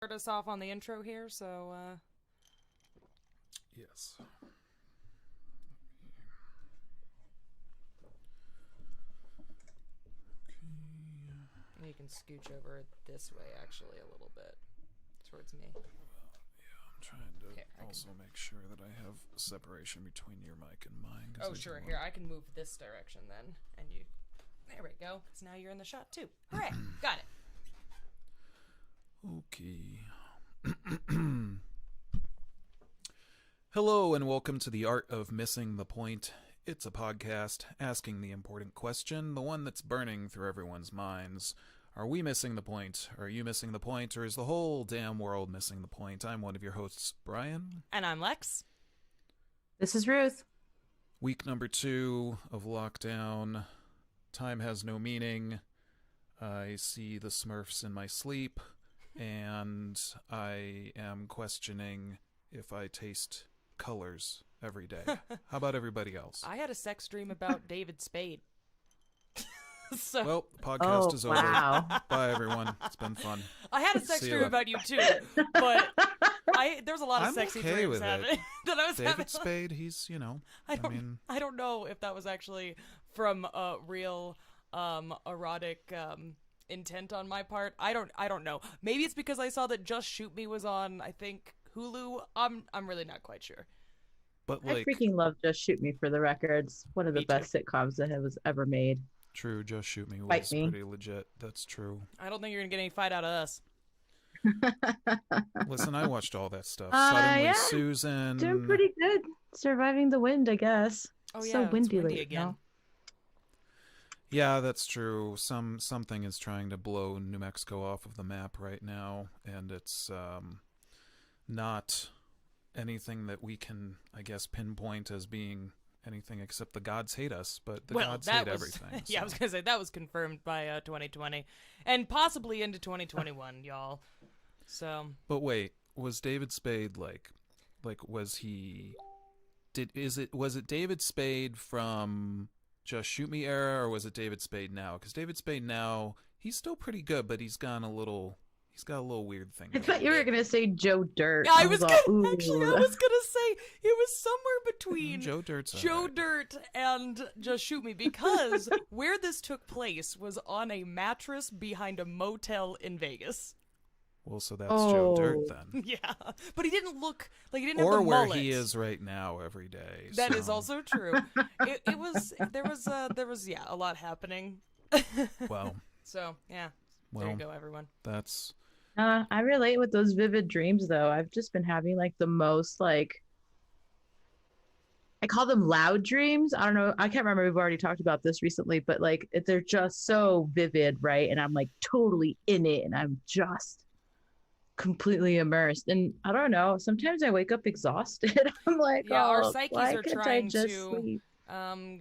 start us off on the intro here, so Yes. you can scooch over this way, actually, a little bit towards me. I'm trying to Here, also make sure that I have separation between your mic and mine. Oh, sure. Here, I can move this direction then, and you. There we go. Because now you're in the shot too. Hooray! Got it. Okay. Hello and welcome to the Art of Missing the Point. It's a podcast asking the important question, the one that's burning through everyone's minds. Are we missing the point? Are you missing the point? Or is the whole damn world missing the point? I'm one of your hosts, Brian. And I'm Lex. This is Ruth. Week number 2 of lockdown. Time has no meaning. I see the Smurfs in my sleep, and I am questioning if I taste colors every day. How about everybody else? I had a sex dream about David Spade. So Well, the podcast is over. Wow. Bye, everyone. It's been fun. I had a sex See you dream later. about you too, but there's a lot of I'm sexy okay dreams with it. happening that I was having. David Spade, he's, I don't know if that was actually from a real erotic intent on my part. I don't know. Maybe it's because I saw that Just Shoot Me was on, I think, Hulu. I'm really not quite sure. but I like, freaking love Just Shoot Me for the records. One of the Me best sitcoms that was ever made. true, Just Shoot Me Fight was me. pretty legit. That's true. I don't think you're gonna get any fight out of us. Listen, I watched all that stuff. Uh, Suddenly yeah. Susan. Doing pretty good. Surviving the wind, I guess. Oh So yeah, it's windy windy lately, again. no? Yeah, that's true. Something is trying to blow New Mexico off of the map right now, and it's not anything that we can, I guess, pinpoint as being anything except the gods hate us, but the gods that hate was, everything. Yeah, I was so. gonna say that was confirmed by 2020, and possibly into 2021, y'all. So But wait, was David Spade like was he? Was it David Spade from Just Shoot Me era, or was it David Spade now? Because David Spade now, he's still pretty good, but he's got a little weird thing. I going thought you were going to say Joe Dirt. yeah, I was all, gonna actually, I "Ooh." was gonna say it was somewhere between Joe Dirt's Joe alright. Dirt and Just Shoot Me, because where this took place was on a mattress behind a motel in Vegas. Well, so that's Joe Dirt Oh. then. Yeah, but he didn't look like he didn't have Or the where mullet. he is right now every day. That so. is also true. It was there was a lot happening. Well, So yeah, there well, you go, everyone. that's I relate with those vivid dreams, though. I've just been having like the most like I call them loud dreams. I don't know. I can't remember. We've already talked about this recently, but like they're just so vivid, right? And I'm like totally in it, and I'm just completely immersed. And I don't know. Sometimes I wake up exhausted. I'm like, Yeah, our oh, psyches why are can't I trying just to sleep?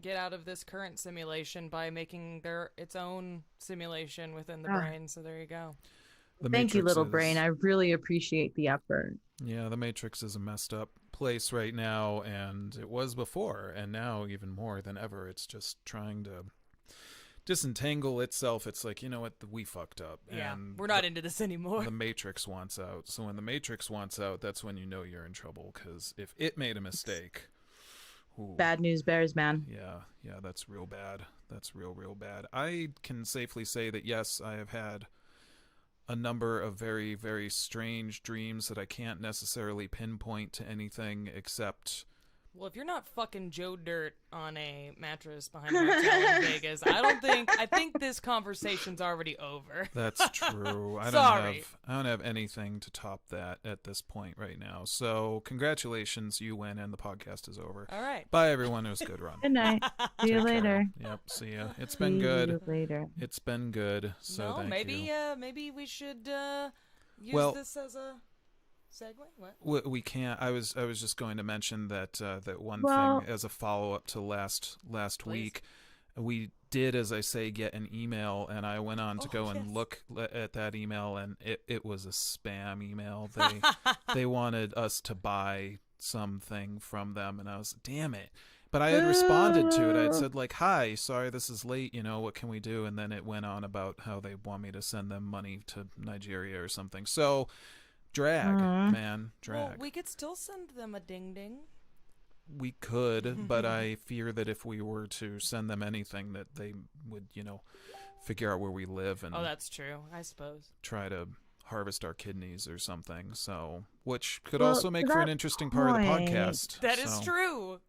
get out of this current simulation by making its own simulation within the Ah. brain. So there you go. the Thank you, Matrix little is- brain. I really appreciate the effort. Yeah, the Matrix is a messed up place right now, and it was before, and now even more than ever. It's just trying to disentangle itself. It's like, you know what, we fucked up. Yeah, and we're not into this anymore. the Matrix wants out. So when the Matrix wants out, that's when you know you're in trouble, because if it made a mistake, ooh, Bad news bears, man. yeah, that's real bad. That's real bad. I can safely say that yes, I have had a number of very, very strange dreams that I can't necessarily pinpoint to anything except Well, if you're not fucking Joe Dirt on a mattress behind a motel in Vegas, I think this conversation's already over. that's true. Sorry. I don't have anything to top that at this point right now. So congratulations, you win, and the podcast is over. All right. Bye, everyone. It was a good run. Good night. See you Take care. later. Yep. See ya. It's been See good. you later. It's been good. So no, thank maybe you. maybe we should use Well- this as a segue. What? We can't. I was just going to mention that that one Well- thing as a follow up to last Please. week. We did, as I say, get an email, and I went on to Oh, go yes. and look at that email, and it was a spam email. They wanted us to buy something from them, and I was, damn it. But I had responded to it. I had said, like, hi, sorry this is late, what can we do? And then it went on about how they want me to send them money to Nigeria or something. So drag, Uh, man. Well, Drag. we could still send them a ding ding. We could, but I fear that if we were to send them anything, that they would, figure out where we live and Oh, that's true. I suppose. try to harvest our kidneys or something. So, which could Well, also to make for an that interesting part of the point, podcast. That is So, true.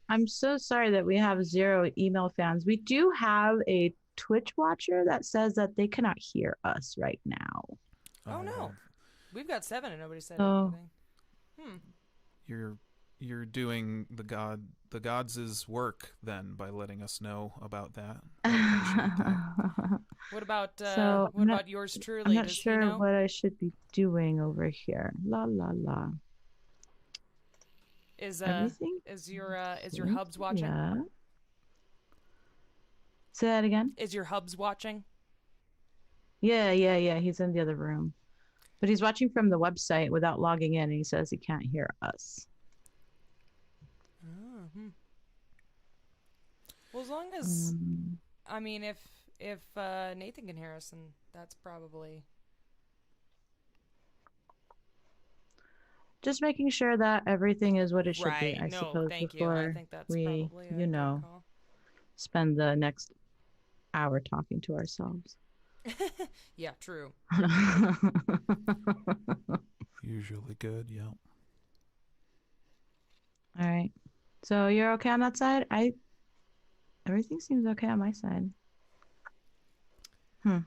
I'm so sorry that we have 0 email fans. We do have a Twitch watcher that says that they cannot hear us right now. Oh no, we've got 7 and nobody said Oh. anything. You're doing the gods' work then by letting us know about that. What about So, what about yours truly? I'm not Does sure he know? what I should be doing over here. La la la. Is Everything is your seems hubs watching? Yeah. Say that again. Is your hubs watching? Yeah. He's in the other room, but he's watching from the website without logging in, and he says he can't hear us. Well, as long as I mean, if Nathan can hear us, and that's probably just making sure that everything is what it should right. be. I No, suppose thank you. before I think that's we, probably a good call. spend the next hour talking to ourselves. Yeah, true. Usually good, yeah. All right. So you're okay on that side? Everything seems okay on my side. All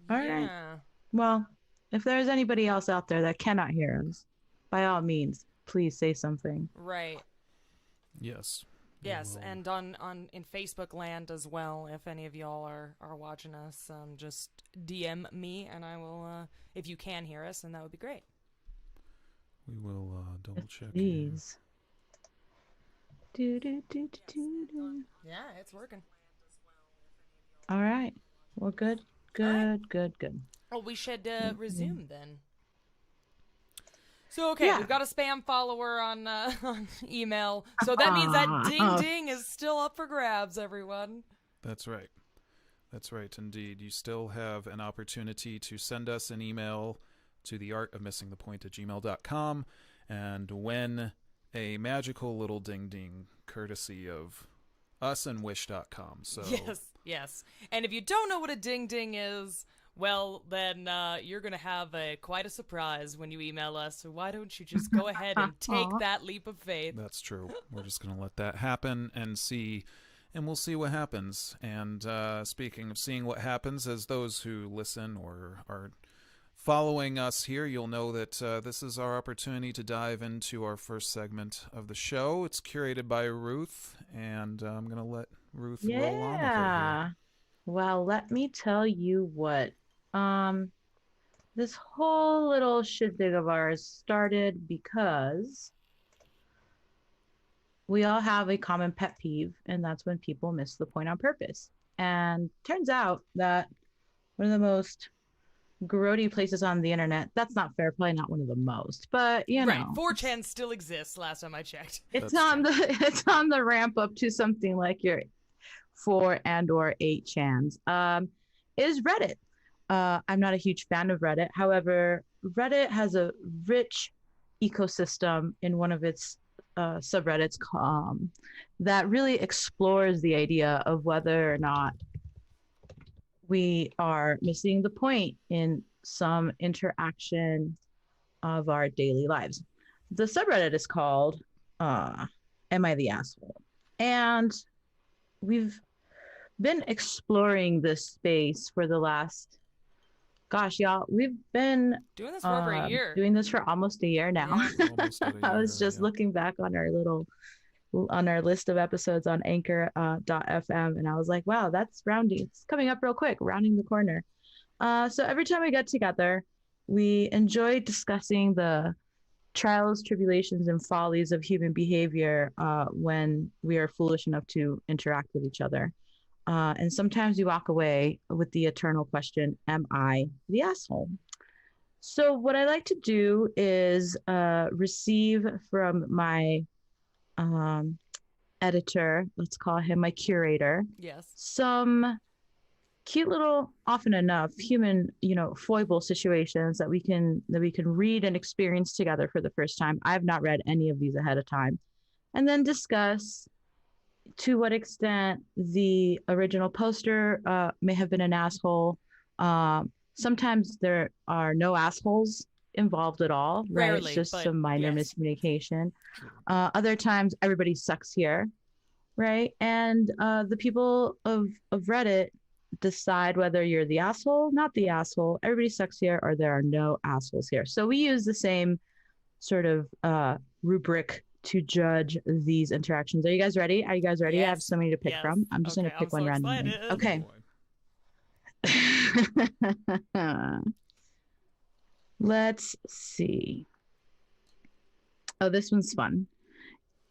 right. Yeah. Well, if there's anybody else out there that cannot hear us, by all means, please say something. Right. Yes. Yes, Well, and on in Facebook land as well. If any of y'all are watching us, just DM me, and I will. If you can hear us, then that would be great. we will double check. Please. Do. Yeah, it's working. All right. Well, good. Well, we should resume then. So okay, Yeah. we've got a spam follower on on email, so that means that ding ding is still up for grabs, everyone. That's right. That's right, indeed. You still have an opportunity to send us an email to theartofmissingthepoint@gmail.com, and when a magical little ding ding courtesy of us and wish.com. So Yes. And if you don't know what a ding ding is, well, then you're going to have quite a surprise when you email us. So why don't you just go ahead and take that leap of faith? that's true. We're just going to let that happen and we'll see what happens. And speaking of seeing what happens, as those who listen or are following us here, you'll know that this is our opportunity to dive into our first segment of the show. It's curated by Ruth, and I'm going to let Ruth roll on with it here. Well, let me tell you what. This whole little shindig of ours started because we all have a common pet peeve, and that's when people miss the point on purpose. And turns out that one of the most grody places on the internet, that's not fair, probably not one of the most, but you Right, know, 4chan still exists last time I checked. it's That's on it's on the ramp up to something like your 4 and or 8chans. Is Reddit. I'm not a huge fan of Reddit. However, Reddit has a rich ecosystem in one of its subreddits that really explores the idea of whether or not we are missing the point in some interaction of our daily lives. The subreddit is called Am I the Asshole? And we've been exploring this space for the last, gosh, y'all, we've been Doing this for over a year. doing this for almost a year now. Yeah. Almost at a I was year, just yeah. looking back on our list of episodes on Anchor.fm, and I was like, wow, that's rounding. It's coming up real quick, rounding the corner. So every time we get together, we enjoy discussing the trials, tribulations, and follies of human behavior when we are foolish enough to interact with each other. And sometimes we walk away with the eternal question, am I the asshole? So what I like to do is receive from my editor, let's call him my curator, Yes. some cute little, often enough, human, foible situations that we can read and experience together for the first time. I've not read any of these ahead of time. And then discuss to what extent the original poster may have been an asshole. Sometimes there are no assholes involved at all, right? It's Rarely, just but some minor yes. miscommunication. True. Other times, everybody sucks here, right? And the people of Reddit decide whether you're the asshole, not the asshole. Everybody sucks here, or there are no assholes here. So we use the same sort of rubric to judge these interactions. Are you guys ready? Are you guys ready? I have Yes. so many to pick Yes. from. I'm just Okay, going to pick I'm one so randomly. excited. Okay. Boy. Let's see. Oh, this one's fun.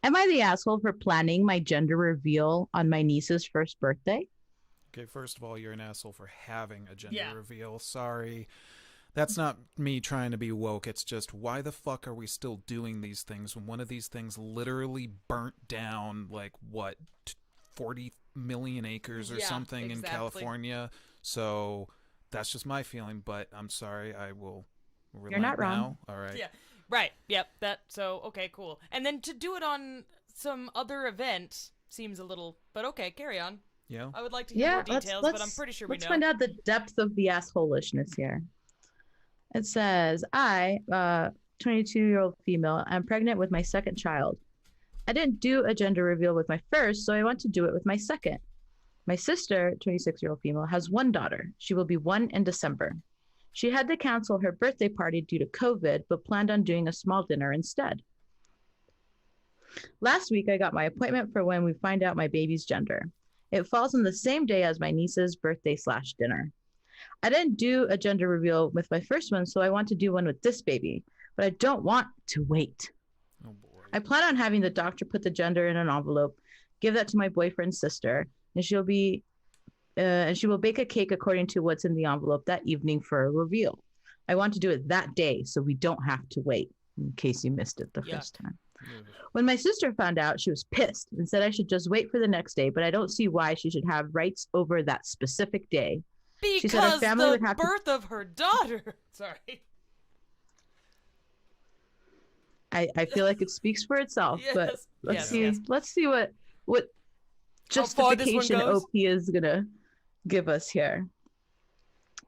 Am I the asshole for planning my gender reveal on my niece's first birthday? Okay, first of all, you're an asshole for having a gender Yeah. reveal. Sorry. That's not me trying to be woke. It's just, why the fuck are we still doing these things when one of these things literally burnt down, like, what, 40 million acres or Yeah, something in exactly. California? So that's just my feeling, but I'm sorry. I will relent You're not wrong. now. All right. Yeah. Right. Yep. Okay, cool. And then to do it on some other event seems a little, but okay, carry on. Yeah. I would like to hear Yeah, more details, but I'm pretty sure we let's know. find out the depth of the assholishness here. It says, I, 22-year-old female, am pregnant with my second child. I didn't do a gender reveal with my first, so I want to do it with my second. My sister, 26-year-old female, has one daughter. She will be 1 in December. She had to cancel her birthday party due to COVID, but planned on doing a small dinner instead. Last week, I got my appointment for when we find out my baby's gender. It falls on the same day as my niece's birthday/dinner. I didn't do a gender reveal with my first one, so I want to do one with this baby, but I don't want to wait. Oh, boy. I plan on having the doctor put the gender in an envelope, give that to my boyfriend's sister, and she will bake a cake according to what's in the envelope that evening for a reveal. I want to do it that day so we don't have to wait, in case you missed it the first time. Ugh. When my sister found out, she was pissed and said I should just wait for the next day, but I don't see why she should have rights over that specific day. She said her Because family the would have to- birth of her daughter. Sorry. I feel like it speaks for itself, but Yes, let's yes, see let's see what How far this one justification goes? OP is gonna give us here.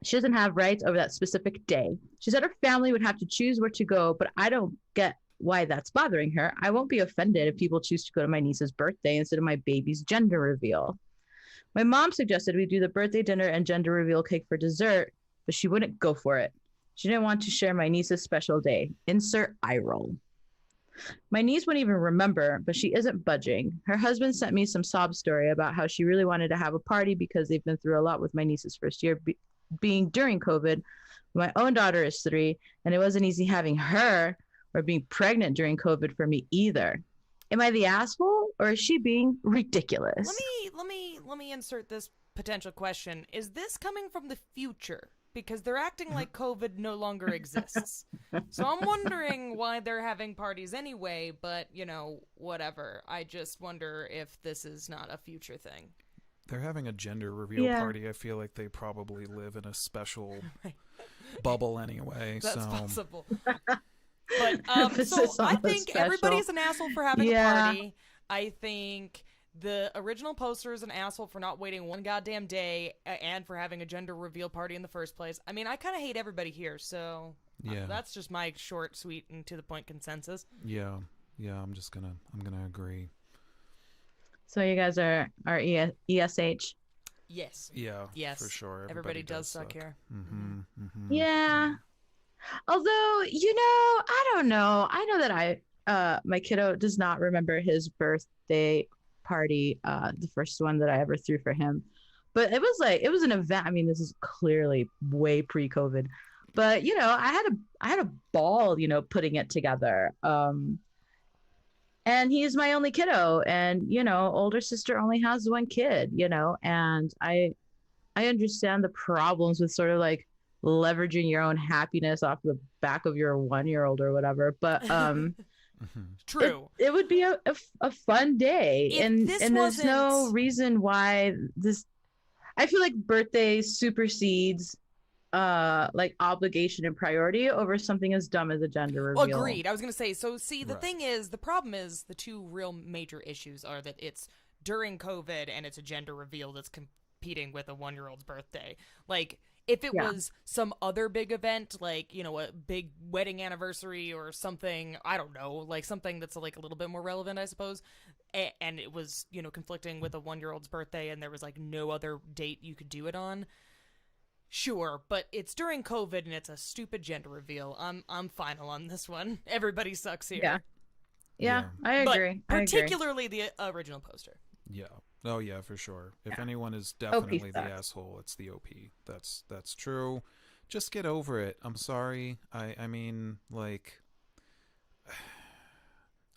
She doesn't have rights over that specific day. She said her family would have to choose where to go, but I don't get why that's bothering her. I won't be offended if people choose to go to my niece's birthday instead of my baby's gender reveal. My mom suggested we do the birthday dinner and gender reveal cake for dessert, but she wouldn't go for it. She didn't want to share my niece's special day. Insert eye roll. My niece wouldn't even remember, but she isn't budging. Her husband sent me some sob story about how she really wanted to have a party because they've been through a lot with my niece's first year being during COVID. My own daughter is 3, and it wasn't easy having her or being pregnant during COVID for me either. Am I the asshole, or is she being ridiculous? Let me insert this potential question. Is this coming from the future? Because they're acting like COVID no longer exists. So I'm wondering why they're having parties anyway, but, whatever. I just wonder if this is not a future thing. They're having a gender reveal party. I feel like they probably live in a special bubble anyway. That's so possible. But Emphasis so on I the think special. everybody's an asshole for having a Yeah. party. I think the original poster is an asshole for not waiting one goddamn day and for having a gender reveal party in the first place. I mean, I kind of hate everybody here, so Yeah. that's just my short, sweet, and to the point consensus. yeah, I'm gonna agree. So you guys are ESH? Yes. Yeah, Yes. for sure. Everybody does suck here. Mm-hmm. Mm-hmm. Yeah. Although, I don't know. I know that my kiddo does not remember his birthday party, the first one that I ever threw for him. But it was an event. I mean, this is clearly way pre-COVID. But, I had a ball, putting it together. And he's my only kiddo, and older sister only has one kid, and I understand the problems with sort of like leveraging your own happiness off the back of your 1-year-old or whatever, but True. it would be a fun day. If and this there's no wasn't- reason why this I feel like birthday supersedes like obligation and priority over something as dumb as a gender reveal. Agreed. I was going to say, so see, the Right. thing is, the problem is the two real major issues are that it's during COVID and it's a gender reveal that's competing with a 1-year-old's birthday. Like, if it Yeah. was some other big event, like, you know, a big wedding anniversary or something, I don't know, like something that's like a little bit more relevant, I suppose, and it was, you know, conflicting with a 1-year-old's birthday and there was like no other date you could do it on. Sure, but it's during COVID and it's a stupid gender reveal. I'm final on this one. Everybody sucks here. Yeah. Yeah, I But agree. I agree. particularly the original poster. Yeah. Oh yeah, for sure. If Yeah. anyone is OP definitely the sucks. asshole, it's the OP. That's true. Just get over it. I'm sorry. I mean, like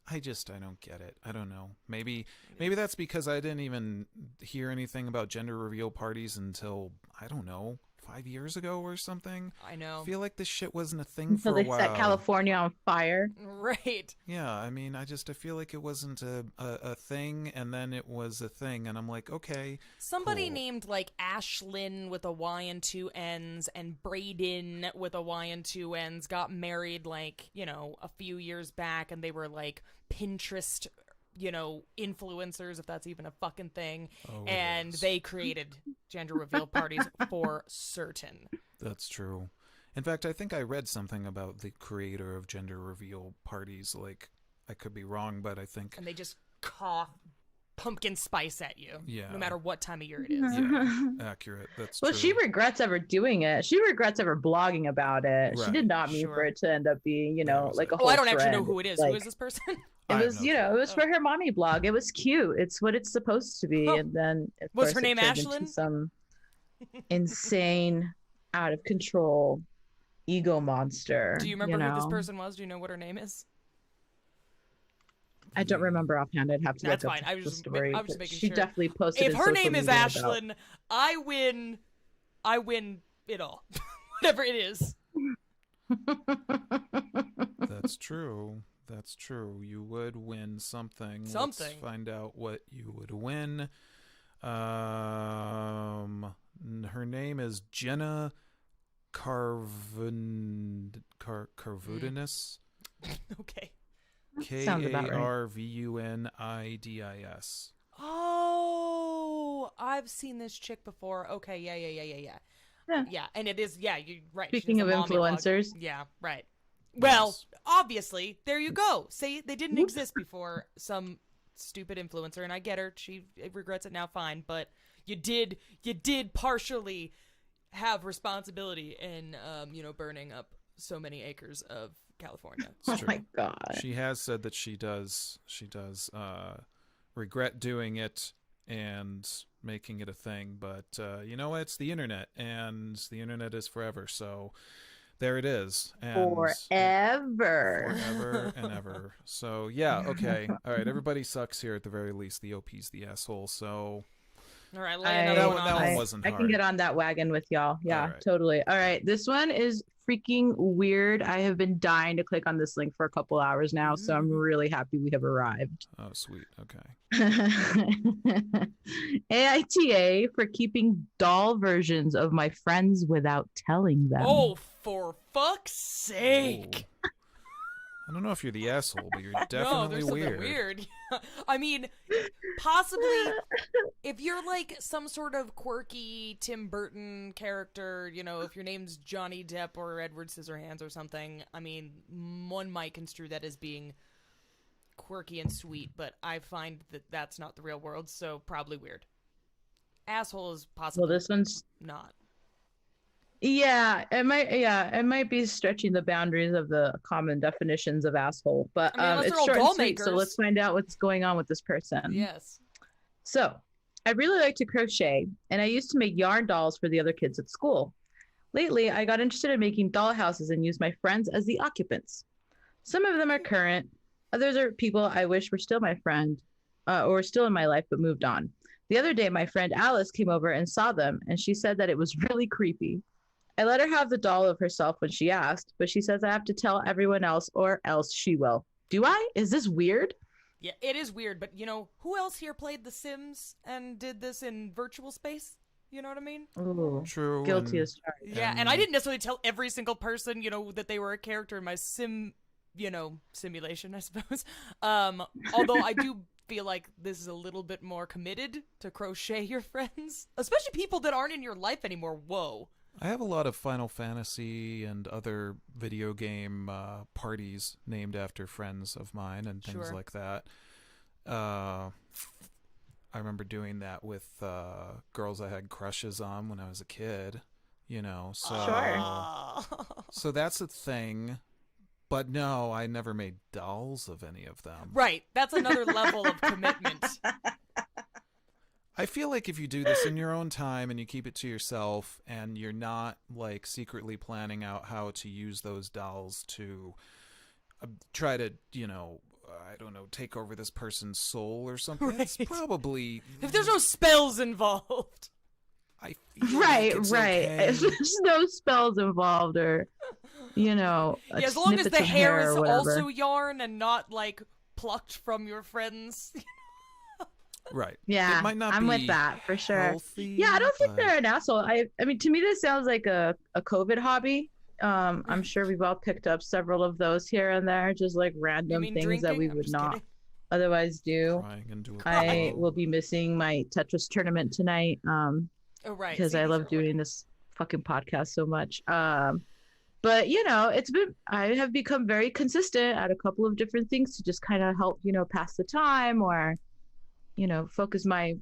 I don't get it. I don't know. Maybe that's because I didn't even hear anything about gender reveal parties until I don't know, 5 years ago or something. I know. I feel like this shit wasn't a thing Until for a they while. set California on fire. Right. Yeah, I mean, I feel like it wasn't a thing, and then it was a thing, and I'm like, okay. Somebody cool. named like Ashlyn with a Y and 2 N's and Braden with a Y and 2 N's got married like, you know, a few years back, and they were like Pinterest, you know, influencers, if that's even a fucking thing. Oh, it And is. they created gender reveal parties for certain. That's true. In fact, I think I read something about the creator of gender reveal parties. Like, I could be wrong, but I think And they just cough pumpkin spice at you. Yeah. No matter what time of year it is. yeah, accurate. That's Well, true. she regrets ever doing it. She regrets ever blogging about it. She Right. did not mean Sure. for it to end up being, you That know, was like a it. whole Oh, I don't actually know trend. who it is. Like, Who is this person? it I have was, no you know, clue. it was for her mommy blog. It was cute. It's what it's supposed to be. Huh. And then, of Was course, her it name turned into Ashlyn? some insane, out of control ego monster. Do you remember who this know? person was? Do you know what her name is? I don't remember offhand. I'd have to That's look up fine. I was the just story. I was just but making she sure. definitely posted. If in her social name is media about- Ashlyn, I win it all. Whatever it is. That's true. That's true. You would win something. Let's Something. find out what you would win. Her name is Jenna Carvudinus. Okay. Sounds about right. Karvunidis. Oh, I've seen this chick before. Okay, yeah. Yeah, and it is, yeah, you're right. She Speaking has of a mommy blog. influencers. Yeah, right. Well, Yes. obviously, there you go. See, they didn't exist before some stupid influencer, and I get her. She regrets it now, fine. But you did partially have responsibility in, burning up so many acres of California. Oh true. my god. She has said that she does regret doing it and making it a thing, but you know what? It's the internet, and the internet is forever. So there it is. And Forever. forever and ever. So yeah, okay. All right, everybody sucks here at the very least. The OP's the asshole. So All right, lay another one on that one us. wasn't I can hard. get on that wagon with y'all. Yeah, All right. totally. All right. This one is freaking weird. I have been dying to click on this link for a couple hours now, so I'm really happy we have arrived. Oh, sweet. Okay. AITA for keeping doll versions of my friends without telling them. Oh, for fuck's sake. Whoa. I don't know if you're the asshole, but you're No, definitely there's something weird. I mean, possibly if you're like some sort of quirky Tim Burton character, you know, if your name's Johnny Depp or Edward Scissorhands or something, I mean, one might construe that as being quirky and sweet, but I find that that's not the real world, so probably weird. Asshole is possibly Well, this one's not. yeah, it might be stretching the boundaries of the common definitions of asshole, but I mean, unless it's they're all short and doll sweet, so makers. let's find out what's going on with this person. Yes. So, I really like to crochet, and I used to make yarn dolls for the other kids at school. Lately, I got interested in making doll houses and use my friends as the occupants. Some of them are current, others are people I wish were still my friend, or still in my life but moved on. The other day, my friend Alice came over and saw them, and she said that it was really creepy. I let her have the doll of herself when she asked, but she says I have to tell everyone else or else she will. Do I? Is this weird? Yeah, it is weird, but you know, who else here played The Sims and did this in virtual space? You know what I mean? Ooh, True. guilty and, as charged. Yeah, and I didn't necessarily tell every single person, that they were a character in my simulation, I suppose. Although I do feel like this is a little bit more committed to crochet your friends, especially people that aren't in your life anymore. Whoa. I have a lot of Final Fantasy and other video game parties named after friends of mine and things Sure. like that. I remember doing that with girls I had crushes on when I was a kid, so Sure. so that's a thing. But no, I never made dolls of any of them. Right. That's another level of commitment. I feel like if you do this in your own time and you keep it to yourself and you're not like secretly planning out how to use those dolls to try to, I don't know, take over this person's soul or something, it's Right. probably... If there's no spells involved. I feel Right, like it's right. okay. If there's no spells involved or, Yeah, as long as snippets the of hair or is whatever. also yarn and not like plucked from your friends. Right. Yeah, It might not I'm be with that for sure. healthy, Yeah, I don't think but- they're an asshole. I mean, to me, this sounds like a COVID hobby. I'm sure we've all picked up several of those here and there, just like You random mean things drinking? that we I'm would just not kidding. otherwise do. Crying into a I pillow. will be missing my Tetris tournament tonight. Oh, right. Because see, I these love are doing this fucking podcast so much. But I have become very consistent at a couple of different things to just kind of help, pass the time or, focus my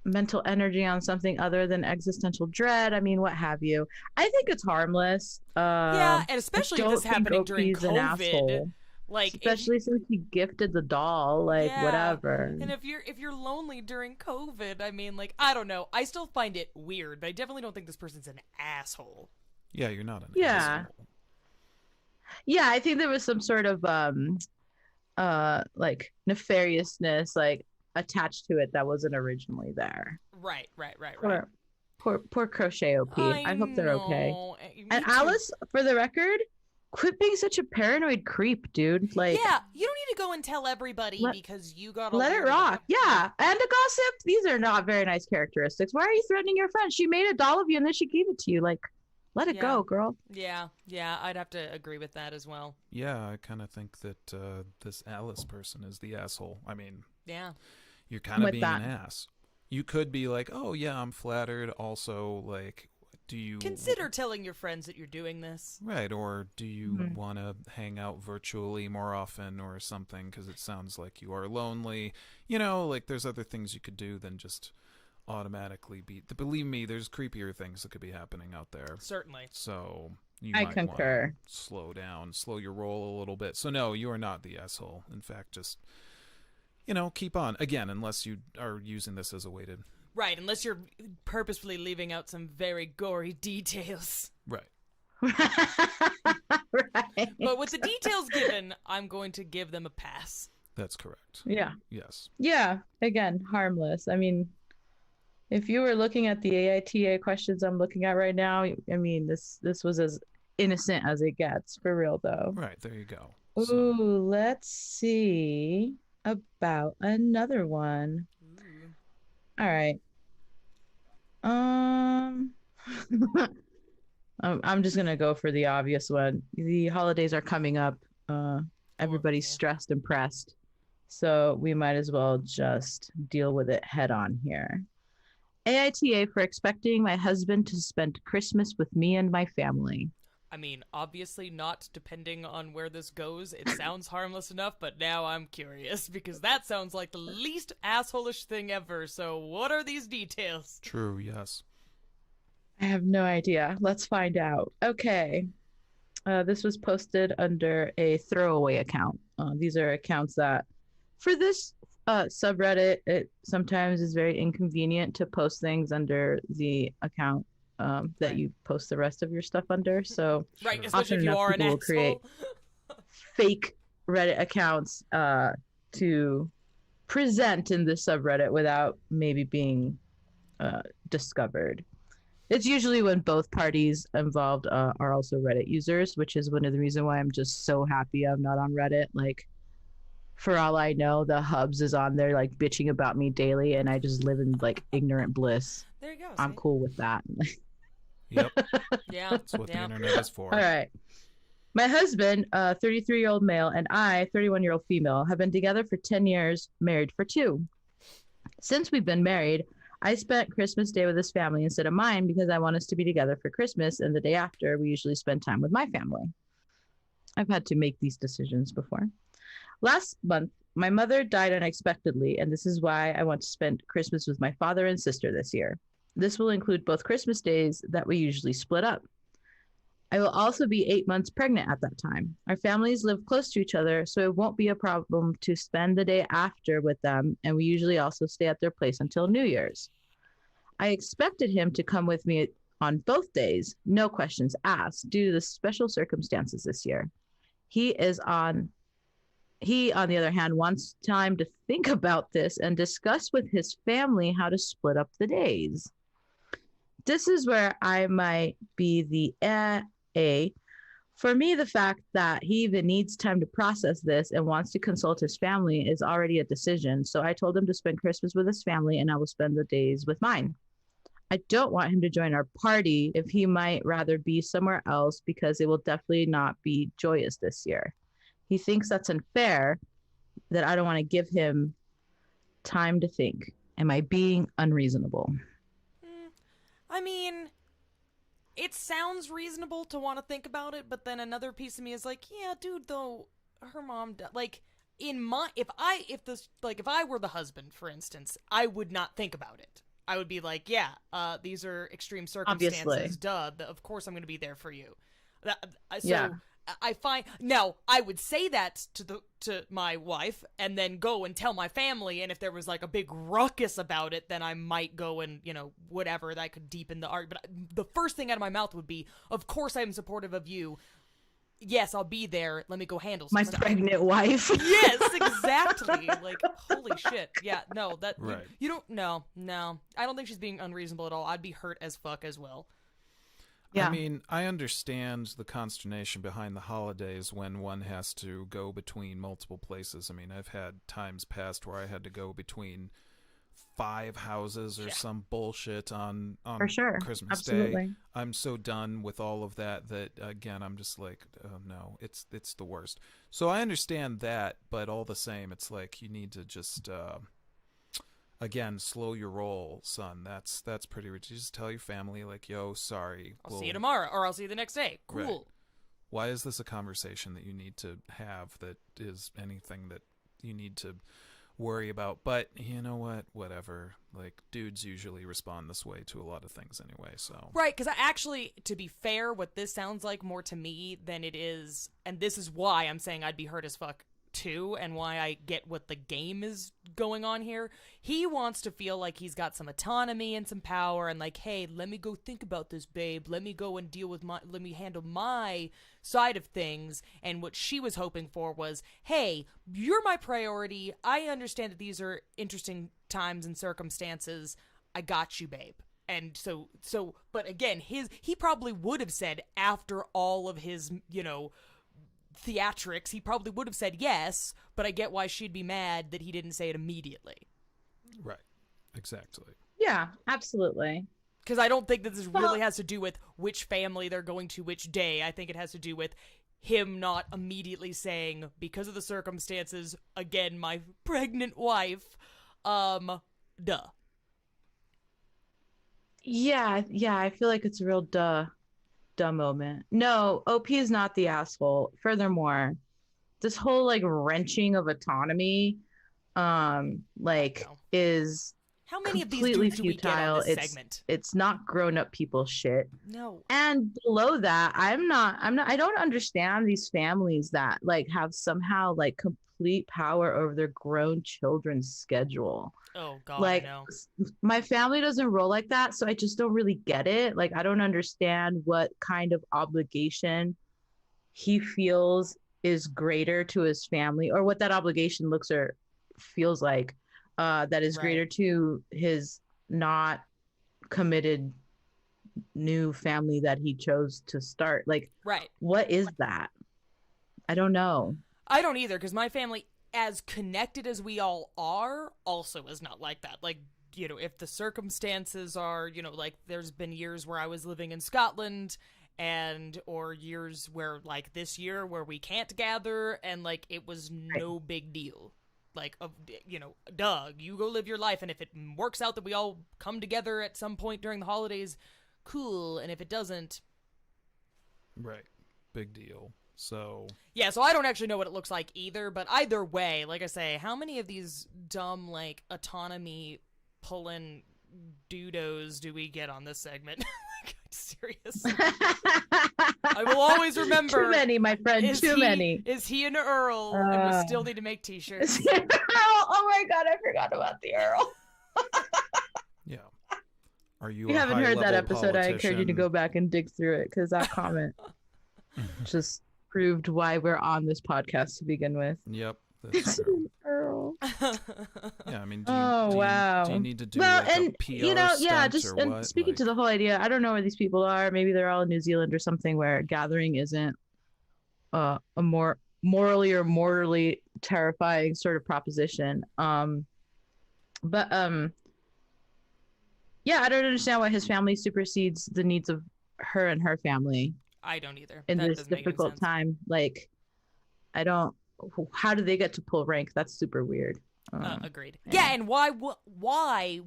mental energy on something other than existential dread. I mean, what have you. I think it's harmless. Yeah, and I especially don't this think happening during Oki's an COVID. asshole, Like, especially since he gifted the doll, like Yeah. whatever. and if you're lonely during COVID, I mean, like, I don't know. I still find it weird, but I definitely don't think this person's an asshole. Yeah, you're not an Yeah. asshole. Yeah, I think there was some sort of like nefariousness like attached to it that wasn't originally there. Right. Right. Poor crochet OP. I hope they're okay. know. Me And too. Alice, for the record, quit being such a paranoid creep, dude. Like, Yeah, you don't need to go and tell everybody Let- because you got a let it weird rock. about- Yeah, and a gossip. These are not very nice characteristics. Why are you threatening your friend? She made a doll of you and then she gave it to you. Like, let it Yeah. go, girl. Yeah, I'd have to agree with that as well. Yeah, I kind of think that this Alice person is the asshole. I mean, Yeah. you're kind of With being that. an ass. You could be like, oh, yeah, I'm flattered. Also, like, do you... Consider telling your friends that you're doing this. Right, or do you Mhm. want to hang out virtually more often or something because it sounds like you are lonely? Like there's other things you could do than just automatically be... Believe me, there's creepier things that could be happening out there. Certainly. So you I might concur. want to slow down, slow your roll a little bit. So no, you are not the asshole. In fact, just, keep on. Again, unless you are using this as a way to... Right, unless you're purposefully leaving out some very gory details. Right. Right. But with the details given, I'm going to give them a pass. That's correct. Yeah. Yes. Yeah. Again, harmless. I mean, if you were looking at the AITA questions I'm looking at right now, I mean, this was as innocent as it gets, for real though. Right, there you go. Ooh, let's see about another one. All right. I'm just gonna go for the obvious one. The holidays are coming up. Everybody's yeah. stressed and pressed, so we might as well just deal with it head on here. AITA for expecting my husband to spend Christmas with me and my family. I mean, obviously not depending on where this goes. It sounds harmless enough, but now I'm curious because that sounds like the least assholish thing ever. So what are these details? True, yes. I have no idea. Let's find out. Okay. This was posted under a throwaway account. These are accounts that, for this subreddit, it sometimes is very inconvenient to post things under the account that Right. you post the rest of your stuff under. So Right, Sure. especially if Often you enough are an people will asshole. create fake Reddit accounts to present in this subreddit without maybe being discovered. It's usually when both parties involved are also Reddit users, which is one of the reasons why I'm just so happy I'm not on Reddit. Like, for all I know, the Hubs is on there like bitching about me daily, and I just live in like ignorant bliss. There you Yeah, I'm see? cool with that. Yep. Yeah, That's what the yeah. internet is for. All right. My husband, a 33-year-old male, and I, 31-year-old female, have been together for 10 years, married for 2. Since we've been married, I spent Christmas Day with his family instead of mine because I want us to be together for Christmas, and the day after, we usually spend time with my family. I've had to make these decisions before. Last month, my mother died unexpectedly, and this is why I want to spend Christmas with my father and sister this year. This will include both Christmas days that we usually split up. I will also be 8 months pregnant at that time. Our families live close to each other, so it won't be a problem to spend the day after with them, and we usually also stay at their place until New Year's. I expected him to come with me on both days, no questions asked, due to the special circumstances this year. He, on the other hand, wants time to think about this and discuss with his family how to split up the days. This is where I might be the A. For me, the fact that he even needs time to process this and wants to consult his family is already a decision. So I told him to spend Christmas with his family and I will spend the days with mine. I don't want him to join our party if he might rather be somewhere else because it will definitely not be joyous this year. He thinks that's unfair, that I don't want to give him time to think. Am I being unreasonable? I mean, it sounds reasonable to want to think about it, but then another piece of me is like, yeah, dude, though her mom like in my if I were the husband, for instance, I would not think about it. I would be like, yeah, these are extreme circumstances. Obviously. Duh, of course I'm going to be there for you. So Yeah. I find now I would say that to my wife and then go and tell my family, and if there was like a big ruckus about it, then I might go and whatever that could deepen the argument. But the first thing out of my mouth would be, "Of course I am supportive of you. Yes, I'll be there. Let me go handle some My stuff." pregnant wife. Yes, exactly. Like, holy shit. Yeah, no, that Right. you don't. No. I don't think she's being unreasonable at all. I'd be hurt as fuck as well. Yeah. I mean, I understand the consternation behind the holidays when one has to go between multiple places. I mean, I've had times past where I had to go between 5 houses or some bullshit on For sure. Christmas Absolutely. Day. I'm so done with all of that again, I'm just like, oh no, it's the worst. So I understand that, but all the same, it's like you need to just again, slow your roll, son. That's pretty rich. You just tell your family, like, yo, sorry. I'll see you tomorrow, or I'll see you the next day. Cool. Right. Why is this a conversation that you need to have that is anything that you need to worry about? But you know what? Whatever. Like, dudes usually respond this way to a lot of things anyway, so. Right, because actually, to be fair, what this sounds like more to me than it is, and this is why I'm saying I'd be hurt as fuck too, and why I get what the game is going on here. He wants to feel like he's got some autonomy and some power, and like, hey, let me go think about this, babe. Let me go and let me handle my side of things. And what she was hoping for was, hey, you're my priority. I understand that these are interesting times and circumstances. I got you, babe. And so, but again, he probably would have said after all of his, theatrics, he probably would have said yes, but I get why she'd be mad that he didn't say it immediately. Right. Exactly. Yeah, absolutely. Because I don't think that this really has to do with which family they're going to which day. I think it has to do with him not immediately saying, because of the circumstances, again, my pregnant wife, duh. Yeah, I feel like it's a real duh moment. No, OP is not the asshole. Furthermore, this whole like wrenching of autonomy is how many of these completely dudes do we get on futile. this segment? It's not grown-up people shit. No. And below that, I don't understand these families that like have somehow like complete power over their grown children's schedule. Oh God, Like, I know. my family doesn't roll like that, so I just don't really get it. Like, I don't understand what kind of obligation he feels is greater to his family, or what that obligation looks or feels like that is greater to his not committed new family that he chose to start. Like, what is that? I don't know. I don't either, because my family, as connected as we all are, also is not like that. Like, if the circumstances are, like there's been years where I was living in Scotland or years where like this year where we can't gather and like it was no big deal. Like, Doug, you go live your life, and if it works out that we all come together at some point during the holidays, cool, and if it doesn't... Right. Big deal. So... Yeah, so I don't actually know what it looks like either, but either way, like I say, how many of these dumb, like, autonomy pulling dudos do we get on this segment? Serious. I will always remember. Too many, my friend. Too many. Is he an Earl? And we still need to make T-shirts. Is he an Earl? Oh my god, I forgot about the Earl. Yeah. Are you? If you haven't heard that episode, politician? I encourage you to go back and dig through it because that comment just proved why we're on this podcast to begin with. Yep, that's true. Earl. Yeah, I mean, wow. Do you need to do like a PR stunt just or what? speaking like... to the whole idea, I don't know where these people are. Maybe they're all in New Zealand or something where gathering isn't a more morally terrifying sort of proposition. But yeah, I don't understand why his family supersedes the needs of her and her family. I don't either. In this difficult time, like, I don't. How do they get to pull rank? That's super weird. Agreed. Yeah, and why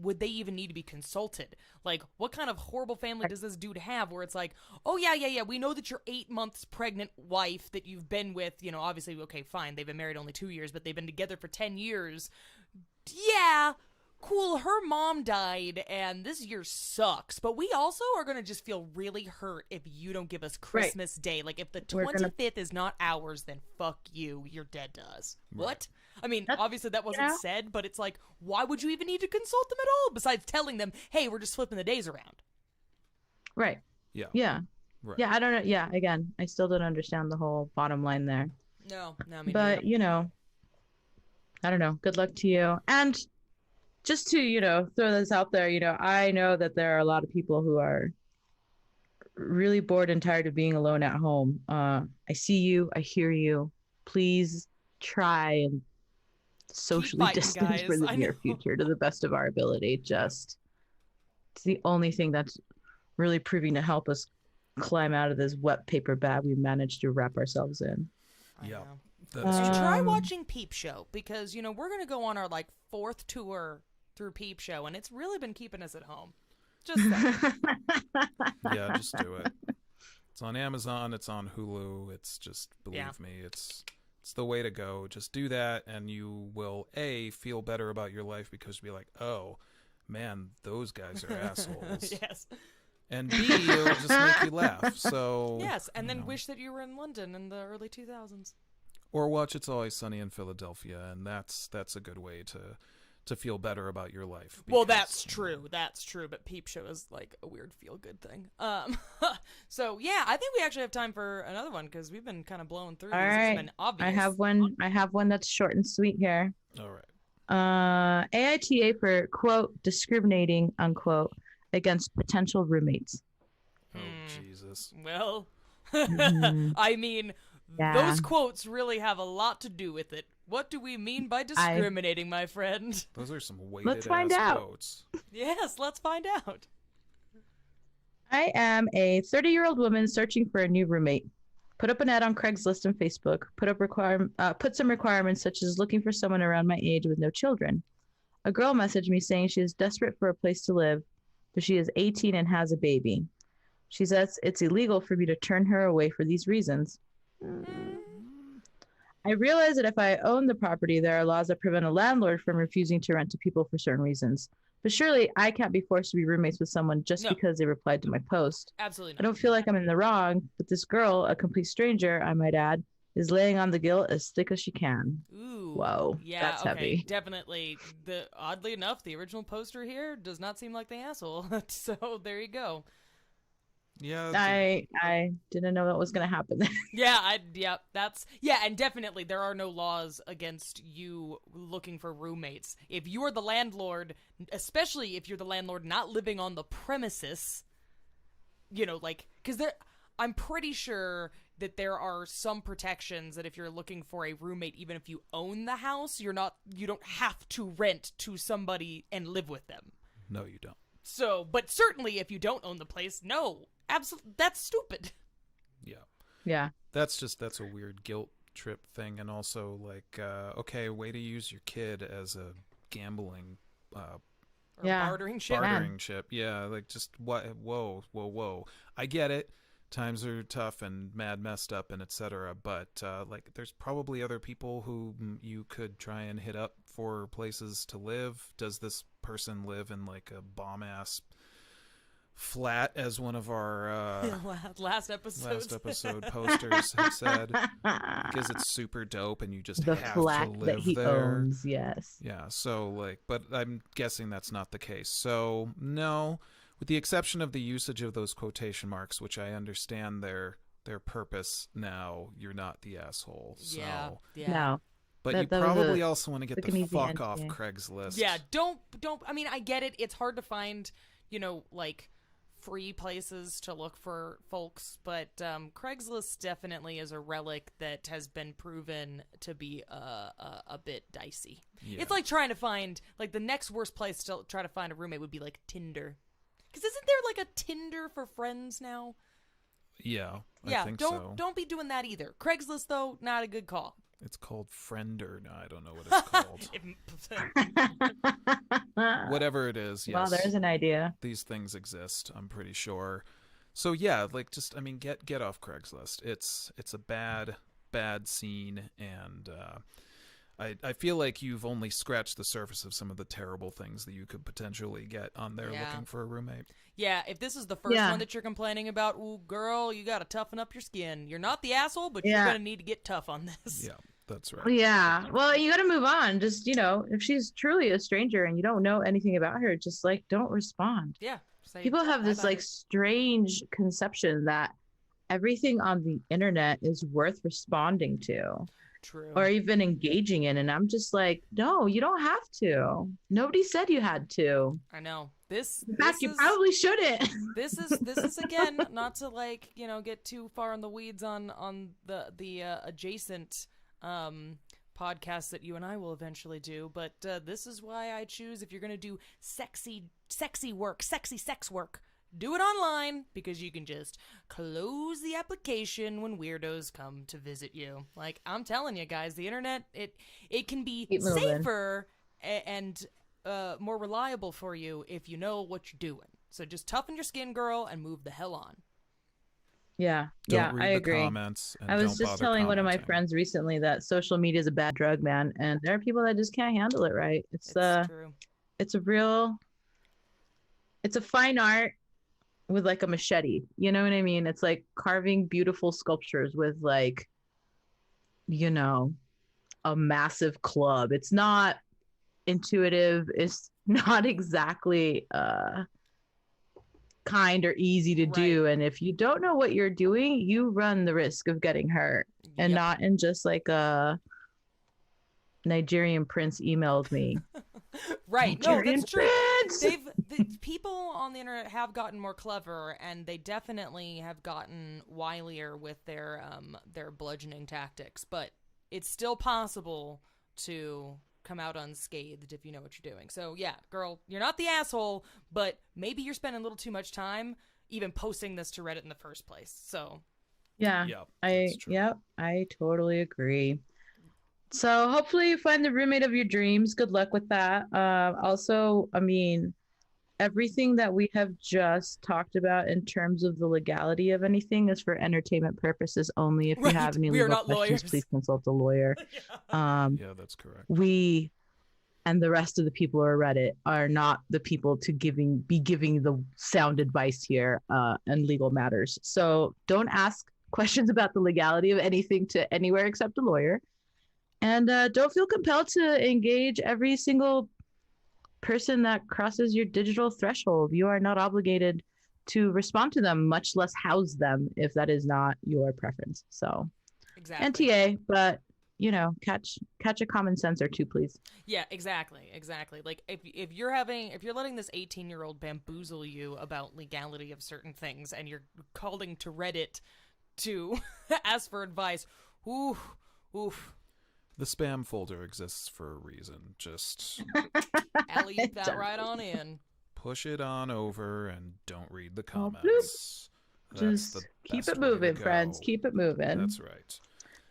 would they even need to be consulted? Like, what kind of horrible family does this dude have where it's like, oh, yeah, we know that your 8 months pregnant wife that you've been with, obviously, okay, fine, they've been married only 2 years, but they've been together for 10 years. Yeah, cool, her mom died, and this year sucks, but we also are going to just feel really hurt if you don't give us Christmas Day. Like, if the 25th is not ours, then fuck you, you're dead to us. Right. What? I mean, obviously that wasn't said, but it's like, why would you even need to consult them at all, besides telling them, hey, we're just flipping the days around? Right. Yeah. Right. Yeah, I don't know. Yeah, again, I still don't understand the whole bottom line there. No, but, I don't know. Good luck to you. And just to, throw this out there, I know that there are a lot of people who are really bored and tired of being alone at home. I see you. I hear you. Please try and socially distance for the near future to the best of our ability. It's the only thing that's really proving to help us climb out of this wet paper bag we managed to wrap ourselves in. Yeah. Try watching Peep Show because, we're going to go on our, 4th tour through Peep Show, and it's really been keeping us at home. Just yeah, just do it. It's on Amazon. It's on Hulu. It's just, believe me, it's the way to go. Just do that, and you will, A, feel better about your life because you'll be like, oh, man, those guys are assholes. Yes. And B, it'll just make you laugh. So yes, and then wish that you were in London in the early 2000s. Or watch It's Always Sunny in Philadelphia, and that's a good way to feel better about your life. Well, that's true. That's true. But Peep Show is like a weird feel-good thing. So yeah, I think we actually have time for another one because we've been kind of blowing through. All these. right, It's been obvious. I have one that's short and sweet here. All right. AITA for quote discriminating unquote against potential roommates. Oh Jesus. Well, Mhm. I mean, Yeah. those quotes really have a lot to do with it. What do we mean by discriminating, my friend? Those are some weighted Let's find ass out. quotes. Yes, let's find out. I am a 30-year-old woman searching for a new roommate. Put up an ad on Craigslist and Facebook. Put some requirements such as looking for someone around my age with no children. A girl messaged me saying she is desperate for a place to live, but she is 18 and has a baby. She says it's illegal for me to turn her away for these reasons. I realize that if I own the property, there are laws that prevent a landlord from refusing to rent to people for certain reasons. But surely I can't be forced to be roommates with someone just because they replied to my post. Absolutely not. I don't feel like I'm in the wrong, but this girl, a complete stranger, I might add, is laying on the guilt as thick as she can. Ooh. Whoa, yeah, that's okay, heavy. Definitely. Oddly enough, the original poster here does not seem like the asshole. So there you go. Yeah. I didn't know that was going to happen. And definitely there are no laws against you looking for roommates. If you are the landlord, especially if you're the landlord not living on the premises, because I'm pretty sure that there are some protections that if you're looking for a roommate, even if you own the house, you don't have to rent to somebody and live with them. No, you don't. So, but certainly if you don't own the place, no, absolutely, that's stupid. Yeah. Yeah. That's a weird guilt trip thing. And also, like, okay, way to use your kid as a gambling Or Yeah. bartering ship. bartering chip. Yeah, like, just what? Whoa. I get it. Times are tough and mad messed up and etc. But like, there's probably other people who you could try and hit up for places to live. Does this person live in like a bomb ass flat, as one of our Last episode posters have said, because it's super dope and you just The have flat to live that he there. owns, yes. Yeah, so like, but I'm guessing that's not the case. So no, with the exception of the usage of those quotation marks, which I understand their purpose now, you're not the asshole. So. Yeah. No. But That you was probably also want to get like an the easy fuck end, off yeah. Craigslist. Yeah, don't. I mean, I get it. It's hard to find, like free places to look for folks, but Craigslist definitely is a relic that has been proven to be a bit dicey. Yeah. It's like trying to find, like, the next worst place to try to find a roommate would be like Tinder. Because isn't there like a Tinder for friends now? Yeah, Yeah, I think so. don't be doing that either. Craigslist, though, not a good call. It's called Friender. No, I don't know what it's called. Whatever it is, yes. Well, there's an idea. These things exist, I'm pretty sure. So yeah, like, just, I mean, get off Craigslist. It's a bad scene, and I feel like you've only scratched the surface of some of the terrible things that you could potentially get on there looking for a roommate. Yeah, if this is the first one that you're complaining about, ooh, girl, you gotta toughen up your skin. You're not the asshole, but you're gonna need to get tough on this. Yeah, that's right. Yeah. Well, you got to move on. Just, if she's truly a stranger and you don't know anything about her, just like don't respond. Yeah. Say People have this bye-bye. like strange conception that everything on the internet is worth responding to True. or even engaging in. And I'm just like, no, you don't have to. Nobody said you had to. I know. This In fact, you is, probably shouldn't. this is again, not to like, get too far in the weeds on the adjacent podcasts that you and I will eventually do, but this is why I choose, if you're going to do sexy sex work, do it online, because you can just close the application when weirdos come to visit you. Like, I'm telling you guys, the internet, it can be Keep moving. safer and more reliable for you if you know what you're doing. So just toughen your skin, girl, and move the hell on. Yeah. Don't read I the agree. comments, and I was don't just bother telling one of my commenting. friends recently that social media is a bad drug, man, and there are people that just can't handle it right. It's True. it's a fine art with like a machete. You know what I mean? It's like carving beautiful sculptures with like, a massive club. It's not intuitive. It's not exactly kind or easy to do. And if you don't know what you're doing, you run the risk of getting hurt. And Yep. not in just like a Nigerian prince emailed me. Right. No, Nigerian that's true. prince! The people on the internet have gotten more clever, and they definitely have gotten wilier with their bludgeoning tactics. But it's still possible to come out unscathed if you know what you're doing. So yeah, girl, you're not the asshole, but maybe you're spending a little too much time even posting this to Reddit in the first place. So Yeah. that's true. I totally agree. So hopefully you find the roommate of your dreams. Good luck with that. Also, I mean, everything that we have just talked about in terms of the legality of anything is for entertainment purposes only. If you Right. have any We are legal not questions, lawyers. please consult a lawyer. Yeah, that's correct. We and the rest of the people who are Reddit are not the people to be giving the sound advice here and legal matters. So don't ask questions about the legality of anything to anywhere except a lawyer. And don't feel compelled to engage every single person that crosses your digital threshold. You are not obligated to respond to them, much less house them if that is not your preference. So exactly. NTA, but catch a common sense or two, please. Yeah, exactly. Like if you're letting this 18-year-old bamboozle you about legality of certain things, and you're calling to Reddit to ask for advice, oof. The spam folder exists for a reason. Just Alley that right on in. push it on over and don't read the Oh, bloop. comments. That's Just the keep best it way to moving, go. friends. Keep it moving. That's right.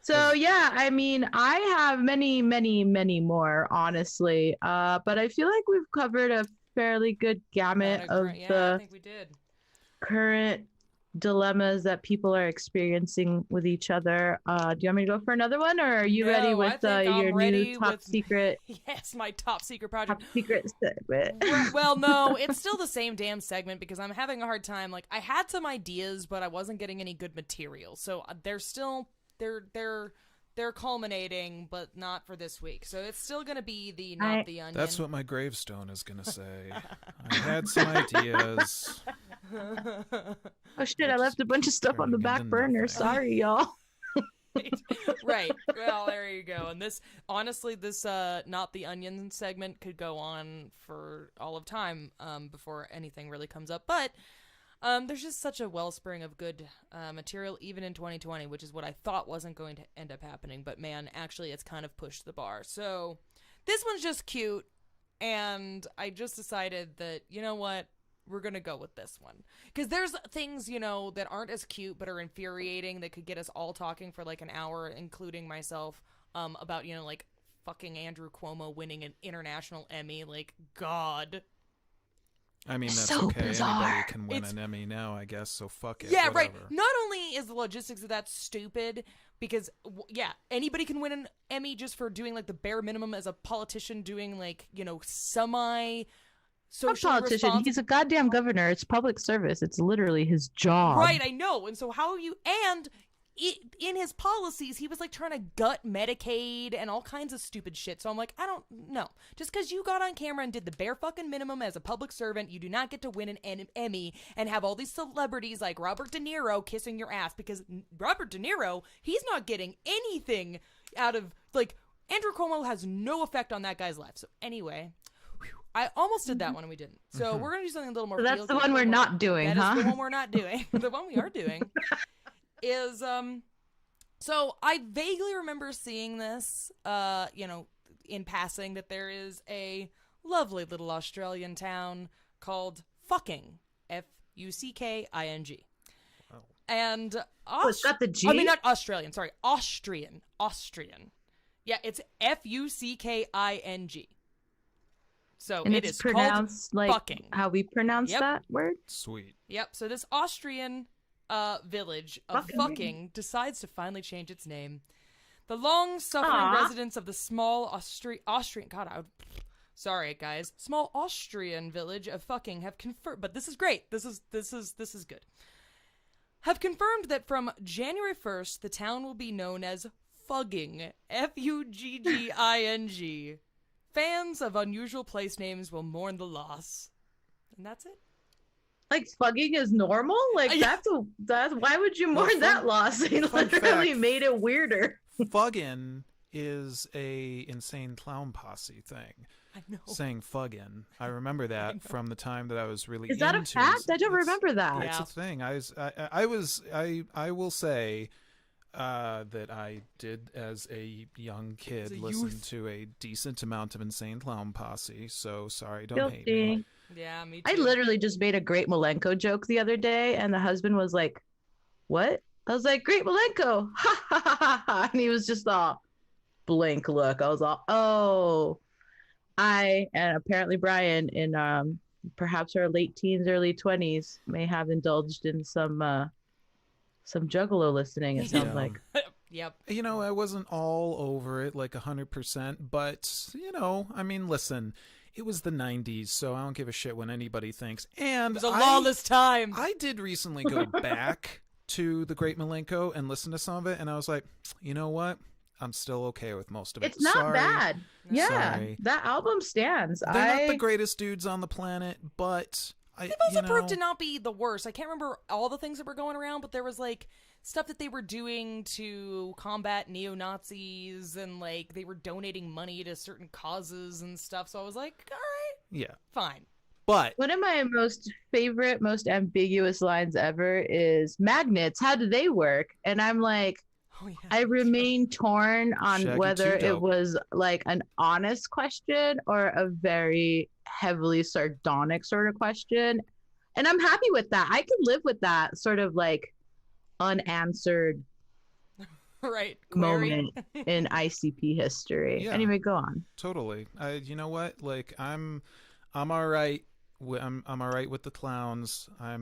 So yeah, I mean, I have many, many, many more, honestly. But I feel like we've covered a fairly good gamut of I the think we did. current dilemmas that people are experiencing with each other. Do you want me to go for another one, or are you ready No, I with think your I'm ready new top with secret yes, my top secret project. segment? Well, no, it's still the same damn segment because I'm having a hard time. Like, I had some ideas, but I wasn't getting any good material. So they're still they're culminating, but not for this week. So it's still gonna be the not the onion. That's what my gravestone is gonna say. I had some ideas. Oh shit! I left a bunch of stuff on the back burner. nothing. Sorry, y'all. Right. Well, there you go. And this, honestly, this not the onion segment could go on for all of time before anything really comes up. But there's just such a wellspring of good material, even in 2020, which is what I thought wasn't going to end up happening. But man, actually, it's kind of pushed the bar. So this one's just cute, and I just decided that, you know what? We're going to go with this one. Because there's things, you know, that aren't as cute but are infuriating that could get us all talking for like an hour, including myself, about, you know, like fucking Andrew Cuomo winning an international Emmy. Like, God. I mean, that's So okay. bizarre. Anybody can win an Emmy now, I guess, so fuck it. Yeah, whatever. right. Not only is the logistics of that stupid, because, yeah, anybody can win an Emmy just for doing, like, the bare minimum as a politician doing, like, you know, social Politician. He's a goddamn governor. It's public service. It's literally his job. Right, I know. And so how you, and in his policies, he was like trying to gut Medicaid and all kinds of stupid shit. So I'm like, I don't know. Just because you got on camera and did the bare fucking minimum as a public servant, you do not get to win an Emmy and have all these celebrities like Robert De Niro kissing your ass, because Robert De Niro, he's not getting anything out of, like, Andrew Cuomo has no effect on that guy's life. So anyway, I almost did that one and we didn't. So we're going to do something a little more. So that's the one we're not doing, huh? That is the one we're not doing. The one we are doing is, so I vaguely remember seeing this, you know, in passing, that there is a lovely little Australian town called Fucking, Fucking. Wow. And it's got the G? I mean, not Australian, sorry, Austrian. Yeah, it's Fucking. So And it it's is pronounced called like Fucking. how we pronounce Yep. that word. Sweet. Yep. So this Austrian village of Fucking decides to finally change its name. The long-suffering residents of the small Austrian sorry guys, small Austrian village of Fucking have confirmed. But this is great. This is good. Have confirmed that from January 1st, the town will be known as Fugging. Fugging. Fans of unusual place names will mourn the loss. And that's it. Like, fugging is normal? Like, that's why would you mourn that loss? They literally made it weirder. Fuggin' is a insane clown posse thing. I know. Saying fuggin'. I remember that from the time that I was really Is that a fact? I don't remember that. It's a thing. I will say that I did, as a young kid, listen to a decent amount of Insane Clown Posse, so sorry, don't hate me. Yeah, me too. I literally just made a Great Milenko joke the other day, and the husband was like, what? I was like, Great Milenko! Ha ha ha ha ha! And he was just all blank look. I was all, oh. I, and apparently Brian, in perhaps our late teens, early 20s, may have indulged in some Juggalo listening, it sounds like. Yep. You know, I wasn't all over it like 100%, but, you know, I mean, listen, it was the 90s, so I don't give a shit what anybody thinks. And it was a lawless time. I did recently go back to the Great Milenko and listen to some of it, and I was like, you know what? I'm still okay with most of it. It's not bad. Yeah, Sorry. that album stands. They're not the greatest dudes on the planet, but they've also proved to not be the worst. I can't remember all the things that were going around, but there was like stuff that they were doing to combat neo-Nazis, and like they were donating money to certain causes and stuff. So I was like, all right, yeah, fine. But one of my most ambiguous lines ever is magnets. How do they work? And I'm like, Oh yeah, I that's right. remain torn on Shaggy whether Two it Dope. was like an honest question or a very heavily sardonic sort of question. And I'm happy with that. I can live with that sort of like unanswered Right, query. moment in ICP history. Yeah, Anyway, go on. totally. You know what? Like, I'm all right. I'm all right with the clowns. I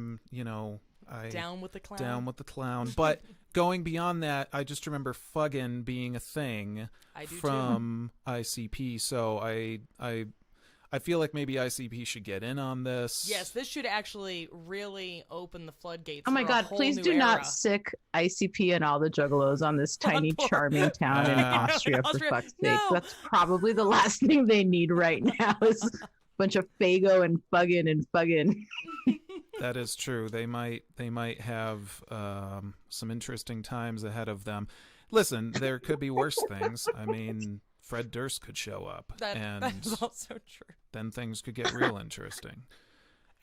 Down with the clown. down with the clown. But going beyond that, I just remember fuggin' being a thing I do from ICP. So I feel like maybe ICP should get in on this. Yes, this should actually really open the floodgates. Oh my for a God, whole please new do era. not sick ICP and all the juggalos on this tiny, poor- charming town in I know, in Austria, for Austria. fuck's sake. No. That's probably the last thing they need right now is a bunch of Fago and fuggin'. That is true. They might have some interesting times ahead of them. Listen, there could be worse things. I mean, Fred Durst could show up, That and is also true. then things could get real interesting.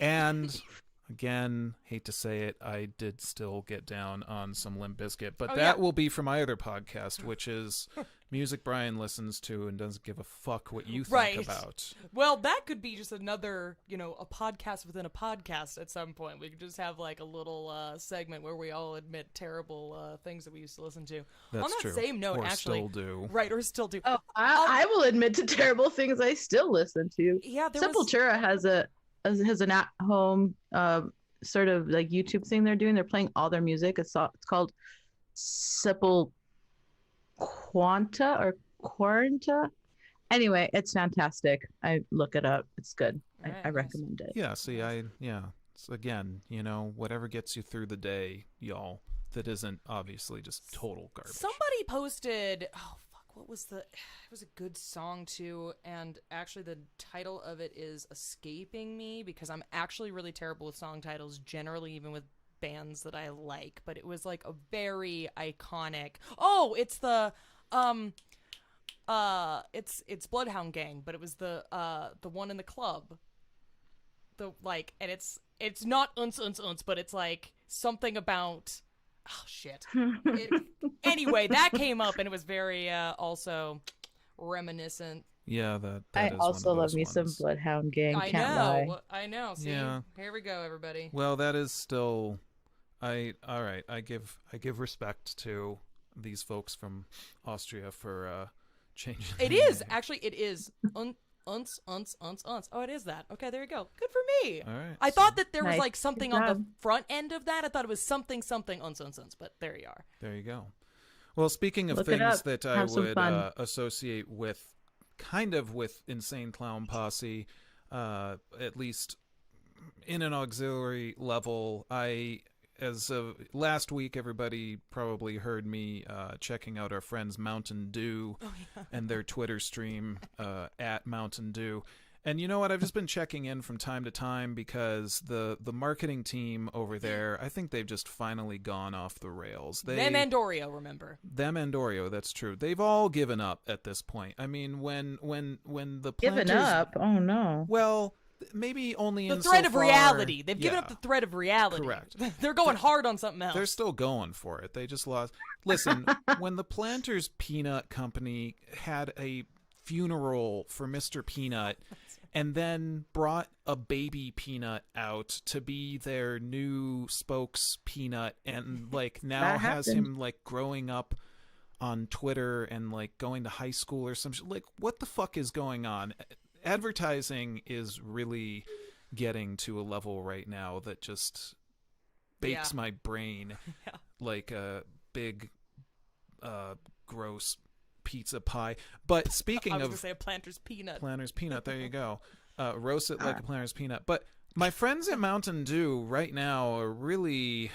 And again, hate to say it, I did still get down on some Limp Bizkit, but Oh, that yeah. will be for my other podcast, which is music Brian listens to and doesn't give a fuck what you think Right. about. Well, that could be just another, a podcast within a podcast at some point. We could just have like a little segment where we all admit terrible things that we used to listen to. That's On that true. same note, or actually, still do. right, or still do. Oh, I will admit to terrible things I still listen to. Yeah, there was. Sepultura has an at home sort of like YouTube thing they're doing. They're playing all their music. It's called Sepulquanta or Quaranta. Anyway, it's fantastic. I look it up. It's good. Alright, I nice. recommend it. Yeah, see, So again, whatever gets you through the day, y'all, that isn't obviously just total garbage. Somebody posted. Oh fuck! What was the? It was a good song too, and actually the title of it is escaping me because I'm actually really terrible with song titles generally, even with bands that I like. But it was like a very iconic. Oh, it's the it's Bloodhound Gang, but it was the one in the club. And it's not uns, but it's like something about. Oh shit. Anyway, that came up and it was very also reminiscent. Yeah, that I is also one of love those me some ones. Bloodhound Gang. I Can't lie. know. I know. See, Yeah. Here we go, everybody. Well, that is still all right. I give respect to these folks from Austria for changing. It their is name. actually. It is uns. Oh, it is that. Okay, there you go. Good for me. All right. I thought that there was Nice. like something Good on the job. front end of that. I thought it was something uns, but there you are. There you go. Well, speaking of Look it things up. that I Have some would fun. associate with, kind of with Insane Clown Posse, at least in an auxiliary level, as of last week, everybody probably heard me checking out our friends Mountain Dew and their Twitter stream at Mountain Dew. And you know what? I've just been checking in from time to time because the marketing team over there, I think they've just finally gone off the rails. Them and Oreo, remember? Them and Oreo, that's true. They've all given up at this point. I mean, when the planters, Given up? Oh no. well, maybe only The in thread so of far- reality. They've given Yeah. up the thread of reality. Correct. They're going hard on something else. They're still going for it. They just lost. Listen, when the Planters Peanut Company had a funeral for Mr. Peanut and then brought a baby peanut out to be their new spokes peanut and like now That has happened. him like growing up on Twitter and like going to high school or some shit. Like what the fuck is going on? Advertising is really getting to a level right now that just bakes Yeah. my brain Yeah. like a big gross pizza pie. But speaking I was of going to say a planter's peanut. Planter's Peanut, there you go. Roast it like a Planter's Peanut. But my friends at Mountain Dew right now are really,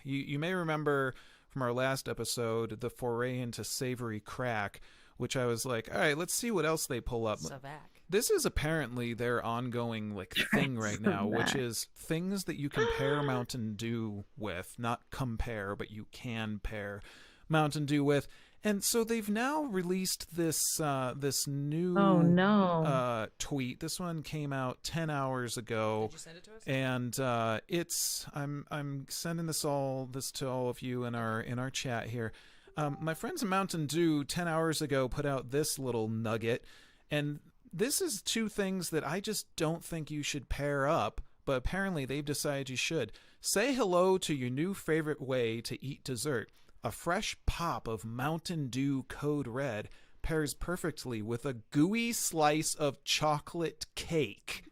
you may remember from our last episode the foray into savory crack, which I was like, all right, let's see what else they pull up. Savac. This is apparently their ongoing like thing right now, which is things that you can pair Mountain Dew with, not compare, but you can pair Mountain Dew with. And so they've now released this this new Oh no. tweet. This one came out 10 hours ago. Did you send it to us? And it's I'm sending this to all of you in our chat here. My friends at Mountain Dew 10 hours ago put out this little nugget, and this is two things that I just don't think you should pair up, but apparently they've decided you should. Say hello to your new favorite way to eat dessert. A fresh pop of Mountain Dew Code Red pairs perfectly with a gooey slice of chocolate cake.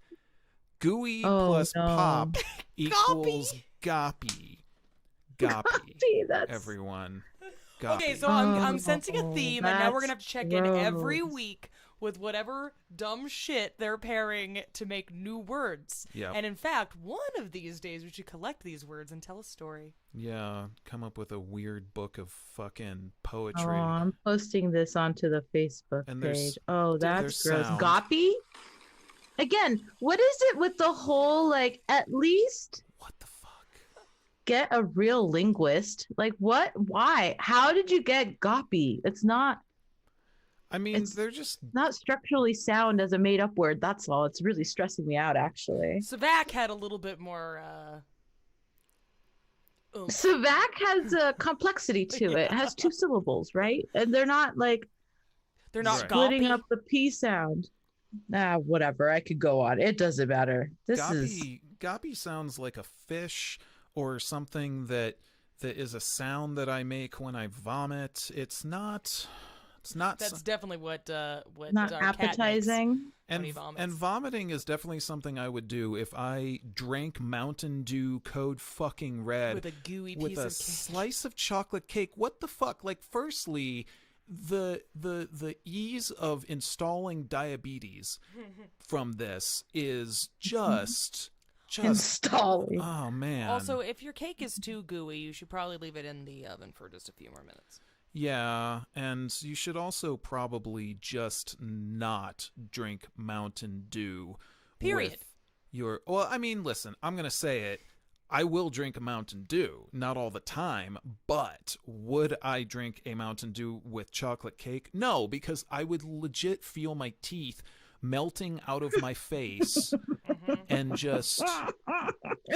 Gooey plus pop equals goppy. Goppy, everyone. Goppy. Okay, so I'm sensing a theme, and now we're gonna have to check in every week with whatever dumb shit they're pairing to make new words. Yeah. And in fact, one of these days we should collect these words and tell a story. Yeah, come up with a weird book of fucking poetry. Oh, I'm posting this onto the Facebook page. Oh, that's gross. Sound. Goppy? Again, what is it with the whole, like, at least... What the fuck? Get a real linguist. Like, what? Why? How did you get goppy? It's not... I mean, they're just not structurally sound as a made-up word. That's all. It's really stressing me out, actually. Savak had a little bit more. Savak has a complexity to it. It has two syllables, right? And they're not like they're not splitting goppy. up the P sound. Whatever. I could go on. It doesn't matter. Goppy sounds like a fish or something that is a sound that I make when I vomit. It's not. That's definitely what not our appetizing. Cat makes when he And vomiting is definitely something I would do if I drank Mountain Dew Code fucking Red with a gooey with piece a of cake. slice of chocolate cake. What the fuck? Like, firstly, the ease of installing diabetes from this is just installing. Oh man. Also, if your cake is too gooey, you should probably leave it in the oven for just a few more minutes. Yeah, and you should also probably just not drink Mountain Dew. Period. Well, I mean, listen, I'm going to say it. I will drink a Mountain Dew, not all the time, but would I drink a Mountain Dew with chocolate cake? No, because I would legit feel my teeth melting out of my face and just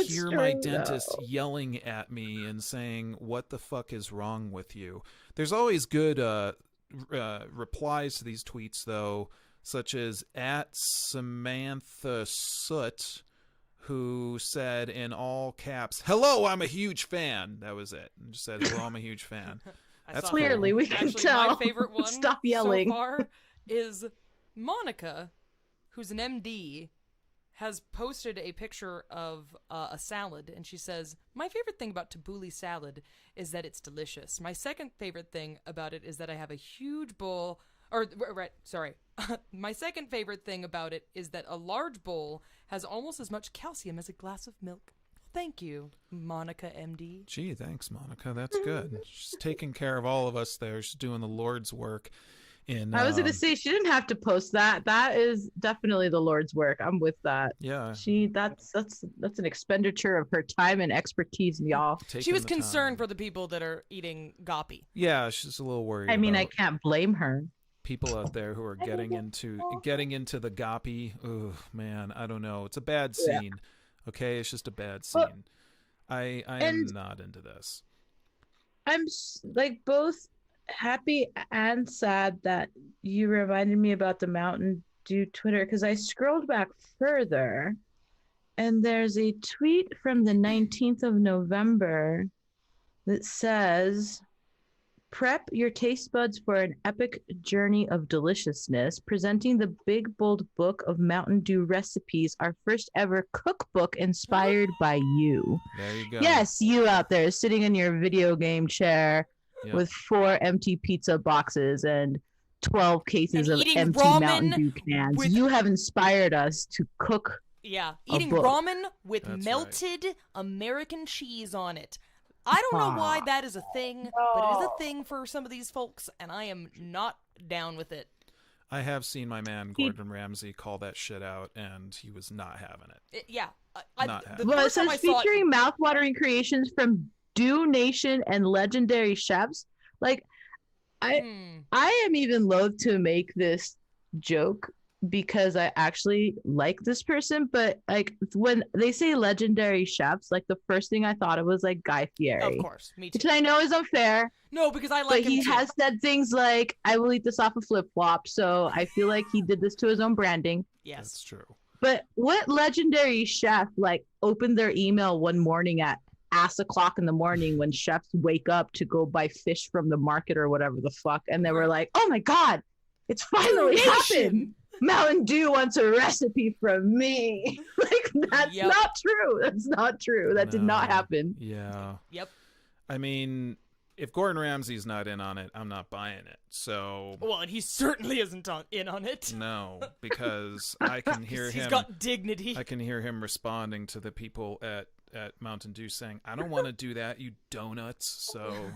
hear my dentist yelling at me and saying, "What the fuck is wrong with you?" There's always good replies to these tweets, though, such as at Samantha Soot, who said in all caps, "Hello, I'm a huge fan." That was it. And just said, "Hello, I'm a huge fan." That's clearly cool. we can tell. My favorite one Stop yelling. so far is Monica, who's an MD, has posted a picture of a salad, and she says, "My favorite thing about tabbouleh salad is that it's delicious. My second favorite thing about it is that I have a huge bowl, my second favorite thing about it is that a large bowl has almost as much calcium as a glass of milk." Thank you, Monica MD. Gee, thanks, Monica. That's good. She's taking care of all of us there. She's doing the Lord's work. I was going to say she didn't have to post that. That is definitely the Lord's work. I'm with that. Yeah. That's an expenditure of her time and expertise, y'all. She was concerned for the people that are eating goppy. Yeah, she's a little worried. I mean, I can't blame her. People out there who are getting into the goppy. Oh man, I don't know. It's a bad scene. Yeah. Okay, it's just a bad scene. I am not into this. I'm like both happy and sad that you reminded me about the Mountain Dew Twitter, because I scrolled back further and there's a tweet from the 19th of November that says, "Prep your taste buds for an epic journey of deliciousness, presenting the big bold book of Mountain Dew recipes, our first ever cookbook inspired by you." There you go. Yes, you out there sitting in your video game chair with 4 empty pizza boxes and 12 cases of empty Mountain Dew cans. You have inspired us to cook. Yeah, eating ramen with melted American cheese on it. I don't know why that is a thing, but it is a thing for some of these folks, and I am not down with it. I have seen my man Gordon Ramsay call that shit out, and he was not having it. It says featuring mouthwatering creations from Dew Nation and legendary chefs. Like, I am even loath to make this joke because I actually like this person, but like when they say legendary chefs, like the first thing I thought of was like Guy Of Fieri, course, me which too. I know is unfair, No, because I but like him he too. has said things like, I will eat this off a flip flop. So I feel like he did this to his own branding. Yes. That's true. But what legendary chef like opened their email one morning at ass o'clock in the morning when chefs wake up to go buy fish from the market or whatever the fuck, and they were like, "Oh my god, it's finally happened! Mountain Dew wants a recipe from me." Like that's Yep. not true. That's not true. That did not No. happen. Yeah. Yep. I mean, if Gordon Ramsay's not in on it, I'm not buying it. So Well, and he certainly isn't in on it. no, because I can hear 'Cause him. He's got dignity. I can hear him responding to the people at Mountain Dew saying, "I don't want to do that, you donuts." So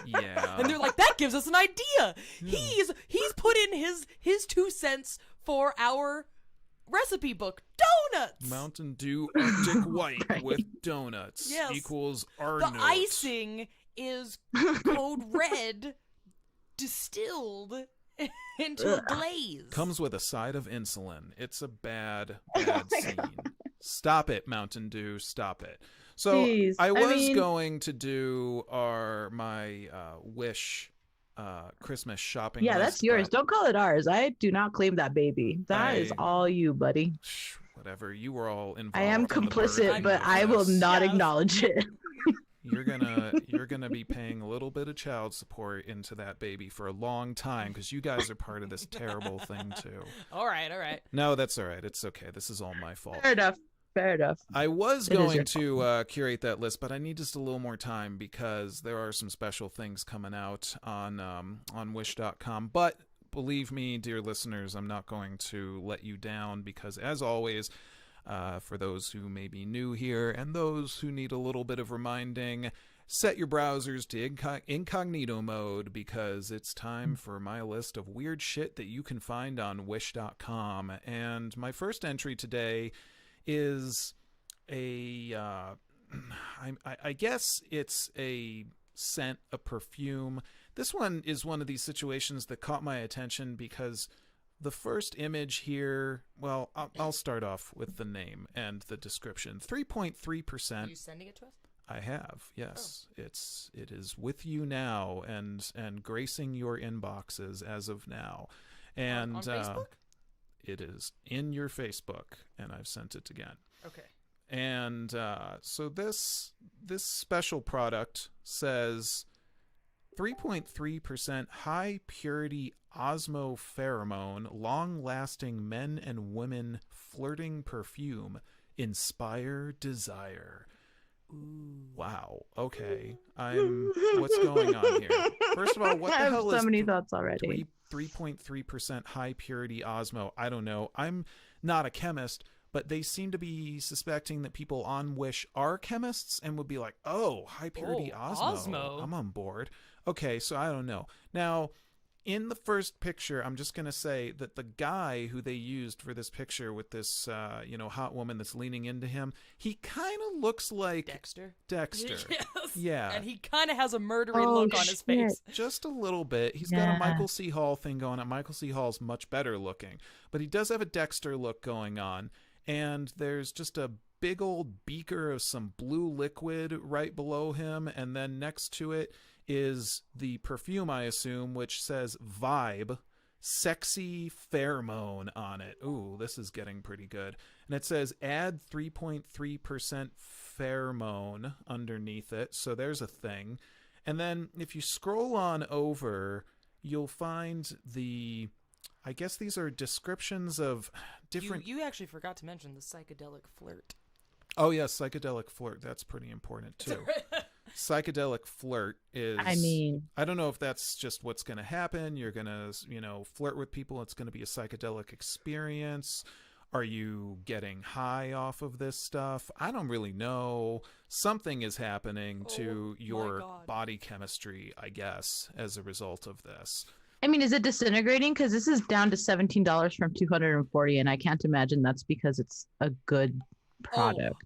yeah. And they're like, that gives us an idea. He's put in his 2 cents for our recipe book. Donuts. Mountain Dew Arctic White Right. with donuts Yes. equals our The note. icing is code red distilled into a glaze. Comes with a side of insulin. It's a bad scene. Stop it, Mountain Dew. Stop it. So Jeez. I was mean, going to do my Wish Christmas shopping. yeah, list, that's yours. but- Don't call it ours. I do not claim that baby. That is I- all you, buddy. Whatever. You were all involved. I am in the complicit, birthing but of I will this. not Yes. acknowledge it. You're gonna be paying a little bit of child support into that baby for a long time because you guys are part of this terrible thing too. All right. No, that's all right. It's okay. This is all my fault. Fair enough. Fair enough. I was It is going your to curate that list, but I need just a little more time because there are some special things coming out on Wish.com. But believe me, dear listeners, I'm not going to let you down because, as always, for those who may be new here and those who need a little bit of reminding, set your browsers to incognito mode because it's time for my list of weird shit that you can find on Wish.com. And my first entry today is I guess it's a scent, a perfume. This one is one of these situations that caught my attention because the first image here, well, I'll start off with the name and the description. 3.3%. Are you sending it to us? I have, yes. It is with you now and gracing your inboxes as of now. And on Facebook? it is in your Facebook, and I've sent it again. Okay. And so this special product says 3.3% high purity osmopheromone, long-lasting men and women flirting perfume, inspire desire. Ooh. Wow. Okay. What's going on here? First of all, what the I have hell so is many thoughts already. 3.3% high purity osmo? I don't know. I'm not a chemist, but they seem to be suspecting that people on Wish are chemists and would be like, "Oh, high purity osmo. I'm on board." Okay, so I don't know. Now, in the first picture, I'm just going to say that the guy who they used for this picture with this, hot woman that's leaning into him, he kind of looks like Dexter. Dexter. Yes. Yeah. And he kind of has a murdery Oh, look on his face. Just a little bit. He's got a Michael C. Hall thing going on. Michael C. Hall's much better looking, but he does have a Dexter look going on. And there's just a big old beaker of some blue liquid right below him, and then next to it is the perfume, I assume, which says Vibe, Sexy Pheromone on it. Ooh, this is getting pretty good. And it says add 3.3% pheromone underneath it, so there's a thing. And then if you scroll on over, you'll find I guess these are descriptions of different... You actually forgot to mention the psychedelic flirt. Oh, yeah, psychedelic flirt. That's pretty important, too. Psychedelic flirt is... I don't know if that's just what's going to happen. You're going to, flirt with people. It's going to be a psychedelic experience. Are you getting high off of this stuff? I don't really know. Something is happening to your body chemistry, I guess, as a result of this. I mean, is it disintegrating? Because this is down to $17 from $240, and I can't imagine that's because it's a good product.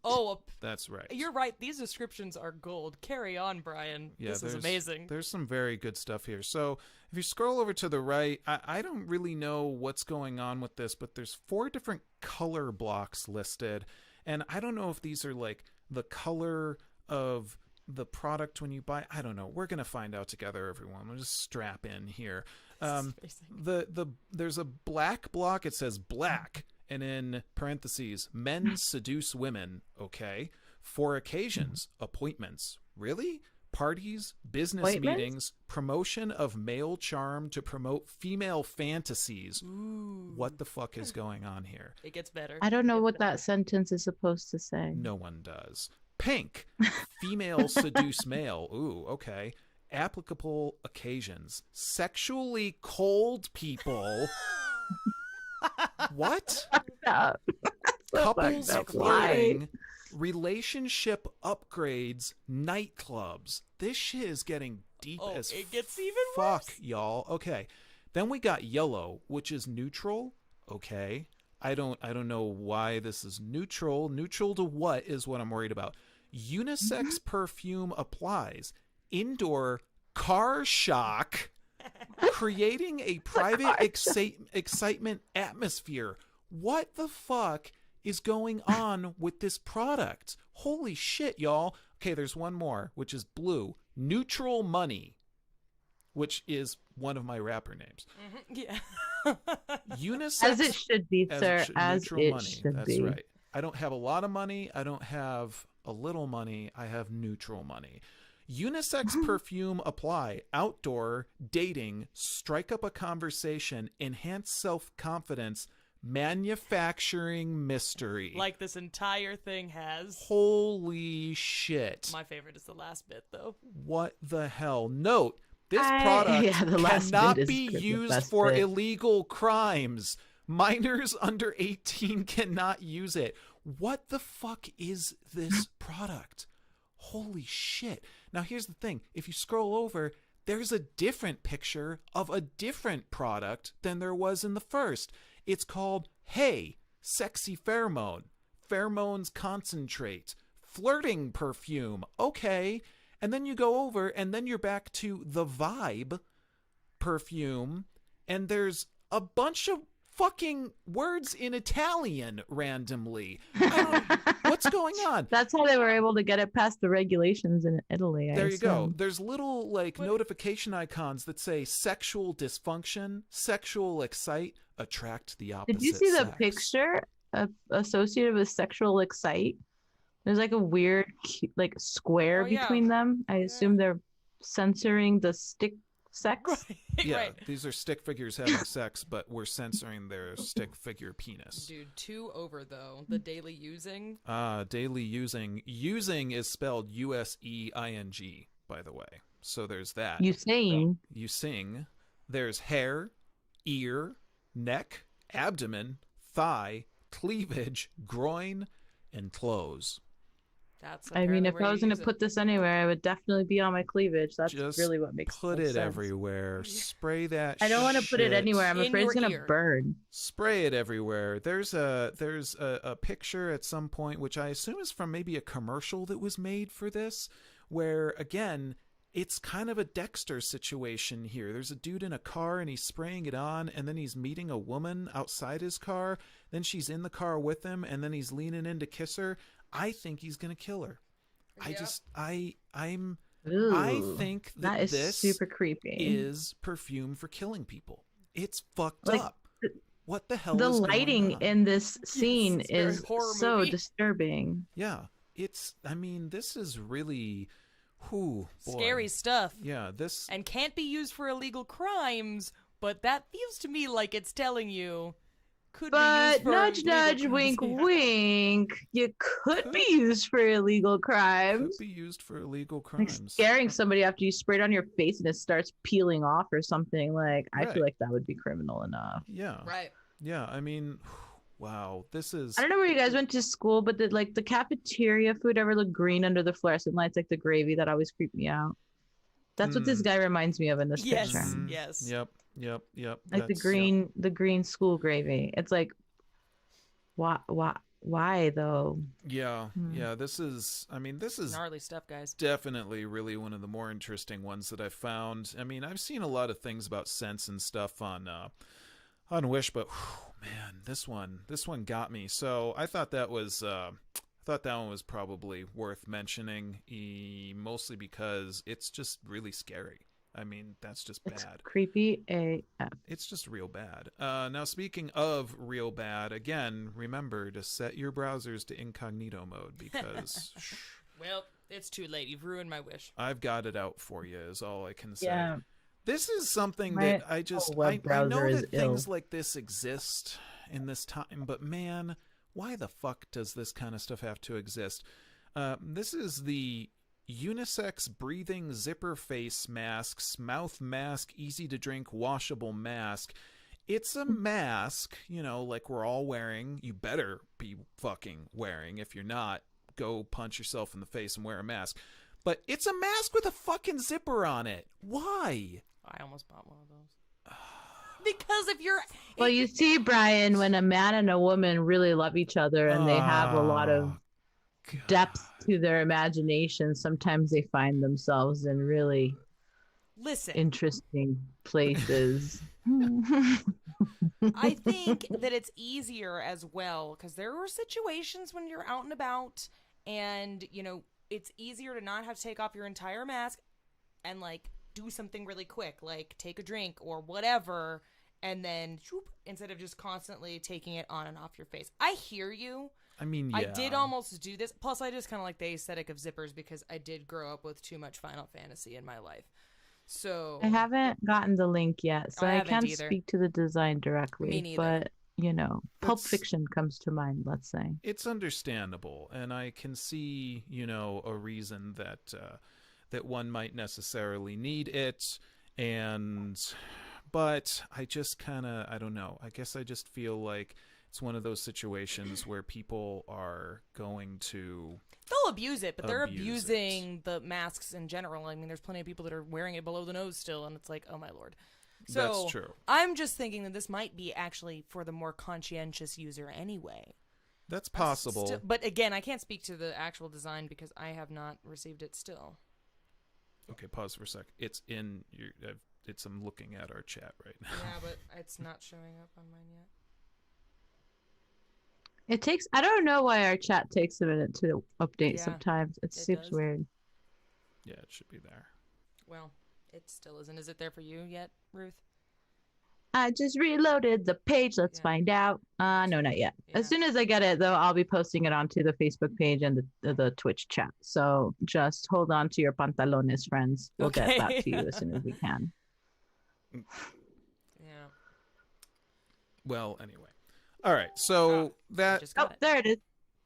That's right. You're right. These descriptions are gold. Carry on, Brian. Yeah, this is amazing. There's some very good stuff here. So if you scroll over to the right, I don't really know what's going on with this, but there's 4 different color blocks listed. And I don't know if these are like the color of the product when you buy. I don't know. We're going to find out together, everyone. We'll just strap in here. There's a black block. It says black. And in parentheses, men seduce women, okay? For occasions, appointments. Really? Parties, business meetings, promotion of male charm to promote female fantasies. Ooh. What the fuck is going on here? It gets better. I don't know what that sentence is supposed to say. No one does. Pink, female seduce male. Ooh, okay. Applicable occasions. Sexually cold people. What? Couples flirting, relationship upgrades, nightclubs. This shit is getting deep as it gets even fuck, worse. y'all. Okay. Then we got yellow, which is neutral. Okay. I don't know why this is neutral. Neutral to what is what I'm worried about. Unisex perfume applies. Indoor car shock. Creating a private excitement atmosphere. What the fuck is going on with this product? Holy shit, y'all. Okay, there's one more, which is blue. Neutral money, which is one of my rapper names. Yeah. Unisex. As it should be, sir. As neutral it money. should That's be. right. I don't have a lot of money. I don't have a little money. I have neutral money. Unisex perfume apply. Outdoor, dating, strike up a conversation, enhance self-confidence, manufacturing mystery. Like this entire thing has. Holy shit. My favorite is the last bit, though. What the hell? Note, this product cannot be used for illegal crimes. Minors under 18 cannot use it. What the fuck is this product? Holy shit. Now, here's the thing. If you scroll over, there's a different picture of a different product than there was in the first. It's called Hey, Sexy Pheromone. Pheromones Concentrate. Flirting perfume. Okay. And then you go over, and then you're back to the Vibe perfume, and there's a bunch of fucking words in Italian randomly. What's going on? That's how they were able to get it past the regulations in Italy. There you go. There's little notification icons that say sexual dysfunction, sexual excite, attract the opposite. Did you see the sex. picture associated with sexual excite? There's like a weird square between them. I assume they're censoring the stick sex. Yeah, Right. these are stick figures having sex, but we're censoring their stick figure penis. Dude, 2 over, though. The daily using. Daily using. Using is spelled U-S-E-I-N-G, by the way. So there's that. You sing. You sing. There's hair, ear, neck, abdomen, thigh, cleavage, groin, and clothes. That's I mean, if apparently I was where going you to use put this anywhere, I would definitely be on my cleavage. That's Just really what makes put most it sense. everywhere. Spray that I don't want to put it shit. anywhere. I'm In afraid it's your going to ear. burn. Spray it everywhere. There's a picture at some point, which I assume is from maybe a commercial that was made for this, where again, it's kind of a Dexter situation here. There's a dude in a car and he's spraying it on, and then he's meeting a woman outside his car. Then she's in the car with him, and then he's leaning in to kiss her. I think he's gonna kill her. Yeah. I Ooh, think that is this super creepy. is perfume for killing people. It's fucked Like, up. What the hell The is going lighting on? in this scene it's very is horror so movie. disturbing. Yeah, this is really, boy. Scary stuff. Yeah, this. And can't be used for illegal crimes, but that feels to me like it's telling you could be But used for nudge, illegal nudge, crimes. wink, wink. You could be used for illegal Could crimes. be used for illegal Like crimes. scaring somebody after you spray it on your face and it starts peeling off or something. Like, I Right. feel like that would be criminal enough. Yeah. Right. Yeah, I mean, wow, this is. I don't know where you guys went to school, but did like the cafeteria food ever look green under the fluorescent lights, like the gravy that always creeped me out? That's what this guy reminds me of in this Yes. picture. Yes. Yep. Like the that's- green school gravy. It's like, why? why though? Yeah, Hmm. yeah. This is Gnarly stuff, guys. definitely really one of the more interesting ones that I've found. I mean, I've seen a lot of things about scents and stuff on Wish, but whew, man, this one got me. So I thought that one was probably worth mentioning, mostly because it's just really scary. I mean, that's just It's bad. creepy AF. It's just real bad. Now, speaking of real bad, again, remember to set your browsers to incognito mode because Well, it's too late. You've ruined my wish. I've got it out for you, is all I can say. Yeah, This is something my that I just, whole web I browser know is that ill. things like this exist in this time, but man, why the fuck does this kind of stuff have to exist? This is the unisex breathing zipper face masks, mouth mask, easy to drink, washable mask. It's a mask, like we're all wearing. You better be fucking wearing. If you're not, go punch yourself in the face and wear a mask. But it's a mask with a fucking zipper on it. Why? I almost bought one of those. Because if you're Well, you see, Brian, when a man and a woman really love each other and they have a lot of God. depth to their imagination, sometimes they find themselves in really listen, interesting places. I think that it's easier as well because there are situations when you're out and about and, it's easier to not have to take off your entire mask and, like, do something really quick, like take a drink or whatever, and then shoop, instead of just constantly taking it on and off your face. I hear you. I mean, yeah. I did almost do this. Plus, I just kind of like the aesthetic of zippers because I did grow up with too much Final Fantasy in my life. So I haven't gotten the link yet, so I I haven't can't either. speak to the design Me directly. neither. But, Pulp That's- Fiction comes to mind, let's say. It's understandable, and I can see, a reason that one might necessarily need it, but I just kind of, I don't know. I guess I just feel like it's one of those situations where people are going to they'll abuse it, but they're Abuse abusing the masks in general. I mean, there's plenty of people that are wearing it below the nose still, and it's like, oh my lord. So That's true. I'm just thinking that this might be actually for the more conscientious user anyway. That's possible. But again, I can't speak to the actual design because I have not received it still. Okay, pause for a sec. It's in your. I'm looking at our chat right now. Yeah, but it's not showing up on mine yet. I don't know why our chat takes a minute to update Yeah, sometimes. It seems does. weird. Yeah, it should be there. Well, it still isn't. Is it there for you yet, Ruth? I just reloaded the page. Let's Yeah. find out. No, not yet. As Yeah. soon as I get it, though, I'll be posting it onto the Facebook page and the Twitch chat. So just hold on to your pantalones, friends. We'll get that Okay. to you as soon as we can. Yeah. Well, anyway. All right. So I that just Oh, got it. there it is.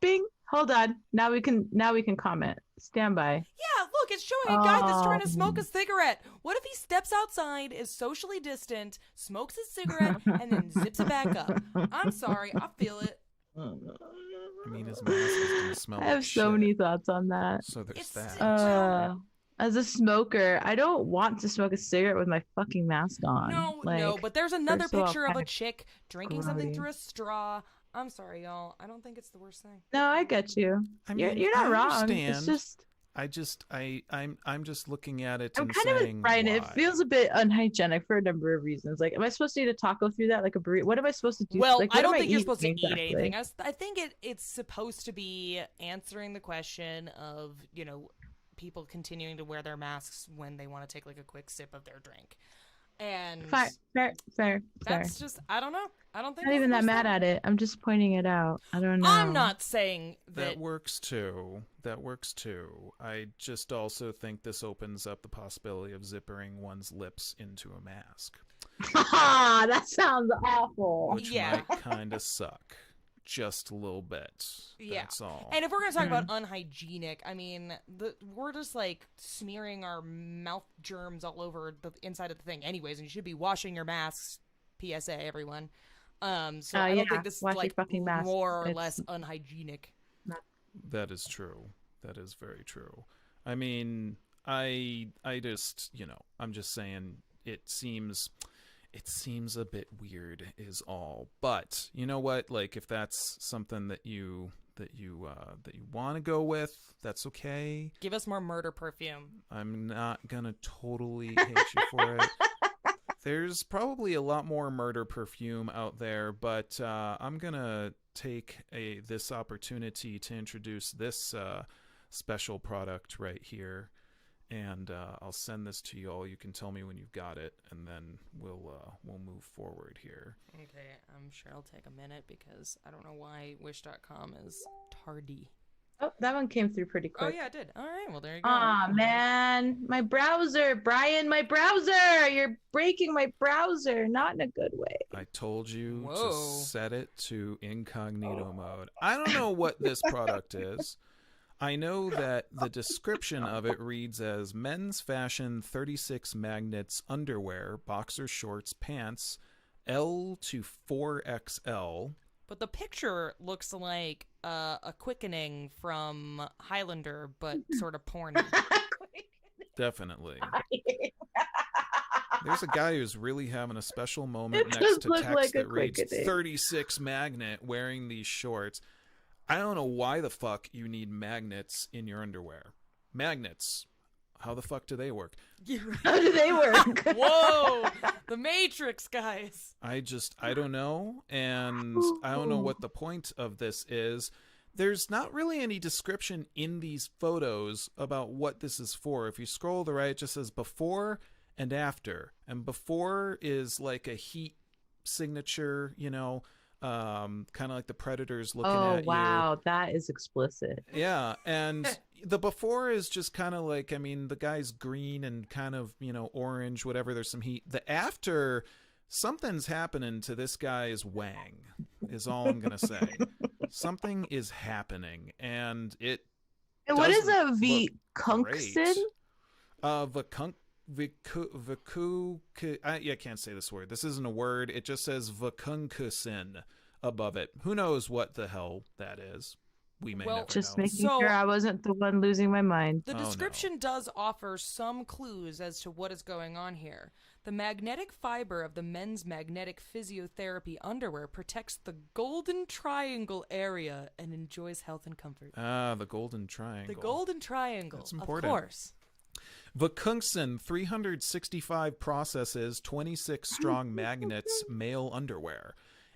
Bing. Hold on. Now we can comment. Stand by. Yeah, look, it's showing a guy that's trying to smoke Oh. a cigarette. What if he steps outside, is socially distant, smokes his cigarette, and then zips it back up? I'm sorry, I feel it. I mean, his mask is gonna smell I like have so shit. many thoughts on that. So there's It's that. As a smoker, I don't want to smoke a cigarette with my fucking mask on. No, but there's another first of all, picture of a kinda chick drinking something grody. through a straw. I'm sorry, y'all. I don't think it's the worst thing. No, I get you. I mean, You're not I wrong. understand. It's just I'm just looking at it I'm and kind of saying with Brian. It why. feels a bit unhygienic for a number of reasons. Like, am I supposed to eat a taco through that, like a burrito? What am I supposed to do? Well, like, I what don't am think you're eating supposed to eat exactly? anything. I think it's supposed to be answering the question of, people continuing to wear their masks when they want to take like a quick sip of their drink. And Fair. that's just, I don't know. I don't think Not it's even the that worst mad thing. at it. I'm just pointing it out. I don't know. I'm not saying that. That works too. I just also think this opens up the possibility of zippering one's lips into a mask, That sounds awful. which Yeah. might kind of suck. Just a little bit. Yeah. That's all. And if we're going to talk about unhygienic, I mean, we're just like smearing our mouth germs all over the inside of the thing anyways, and you should be washing your masks. PSA, everyone. So I don't think this is wash your like fucking mask. more or It's- less unhygienic. That is true. That is very true. I mean, I just, I'm just saying it seems it seems a bit weird is all. But you know what? Like if that's something that you want to go with, that's okay. Give us more murder perfume. I'm not gonna totally hate you for it. There's probably a lot more murder perfume out there, but I'm gonna take this opportunity to introduce this special product right here, and I'll send this to you all. You can tell me when you've got it, and then we'll move forward here. Okay, I'm sure I'll take a minute because I don't know why Wish.com is tardy. Oh, that one came through pretty quick. Oh yeah, it did. All right, well there you go. Aw, man, my browser, Brian, my browser. You're breaking my browser, not in a good way. I told you Whoa. to set it to incognito mode. I don't know what this product is. I know that the description of it reads as men's fashion 36 magnets underwear, boxer shorts, pants, L to 4XL. But the picture looks like a quickening from Highlander, but sort of porny. Definitely. There's a guy who's really having a special moment It next does to look text like a that reads quickening. 36 magnet wearing these shorts. I don't know why the fuck you need magnets in your underwear. Magnets. How the fuck do they work? How do they work? Whoa! The Matrix, guys. I don't know. And I don't know what the point of this is. There's not really any description in these photos about what this is for. If you scroll to the right, it just says before and after. And before is like a heat signature, you know, kind of like the Predators looking at you. Oh, wow. That is explicit. Yeah, and the before is just kind of like, I mean, the guy's green and kind of, you know, orange, whatever. There's some heat. The after, something's happening to this guy's wang, is all I'm going to say. Something is happening, and it And what is a doesn't V-Kunkson? I can't say this word. This isn't a word. It just says vakunkusin above it. Who knows what the hell that is? We may Well, never Just know. making So- sure I wasn't the one losing my mind. The Oh, no. description does offer some clues as to what is going on here. The magnetic fiber of the men's magnetic physiotherapy underwear protects the golden triangle area and enjoys health and comfort. The golden triangle. The golden triangle, That's of important. course. Vakungsen 365 processes, 26 strong magnets, male underwear.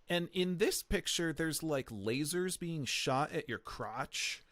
And in this picture, there's like lasers being shot at your crotch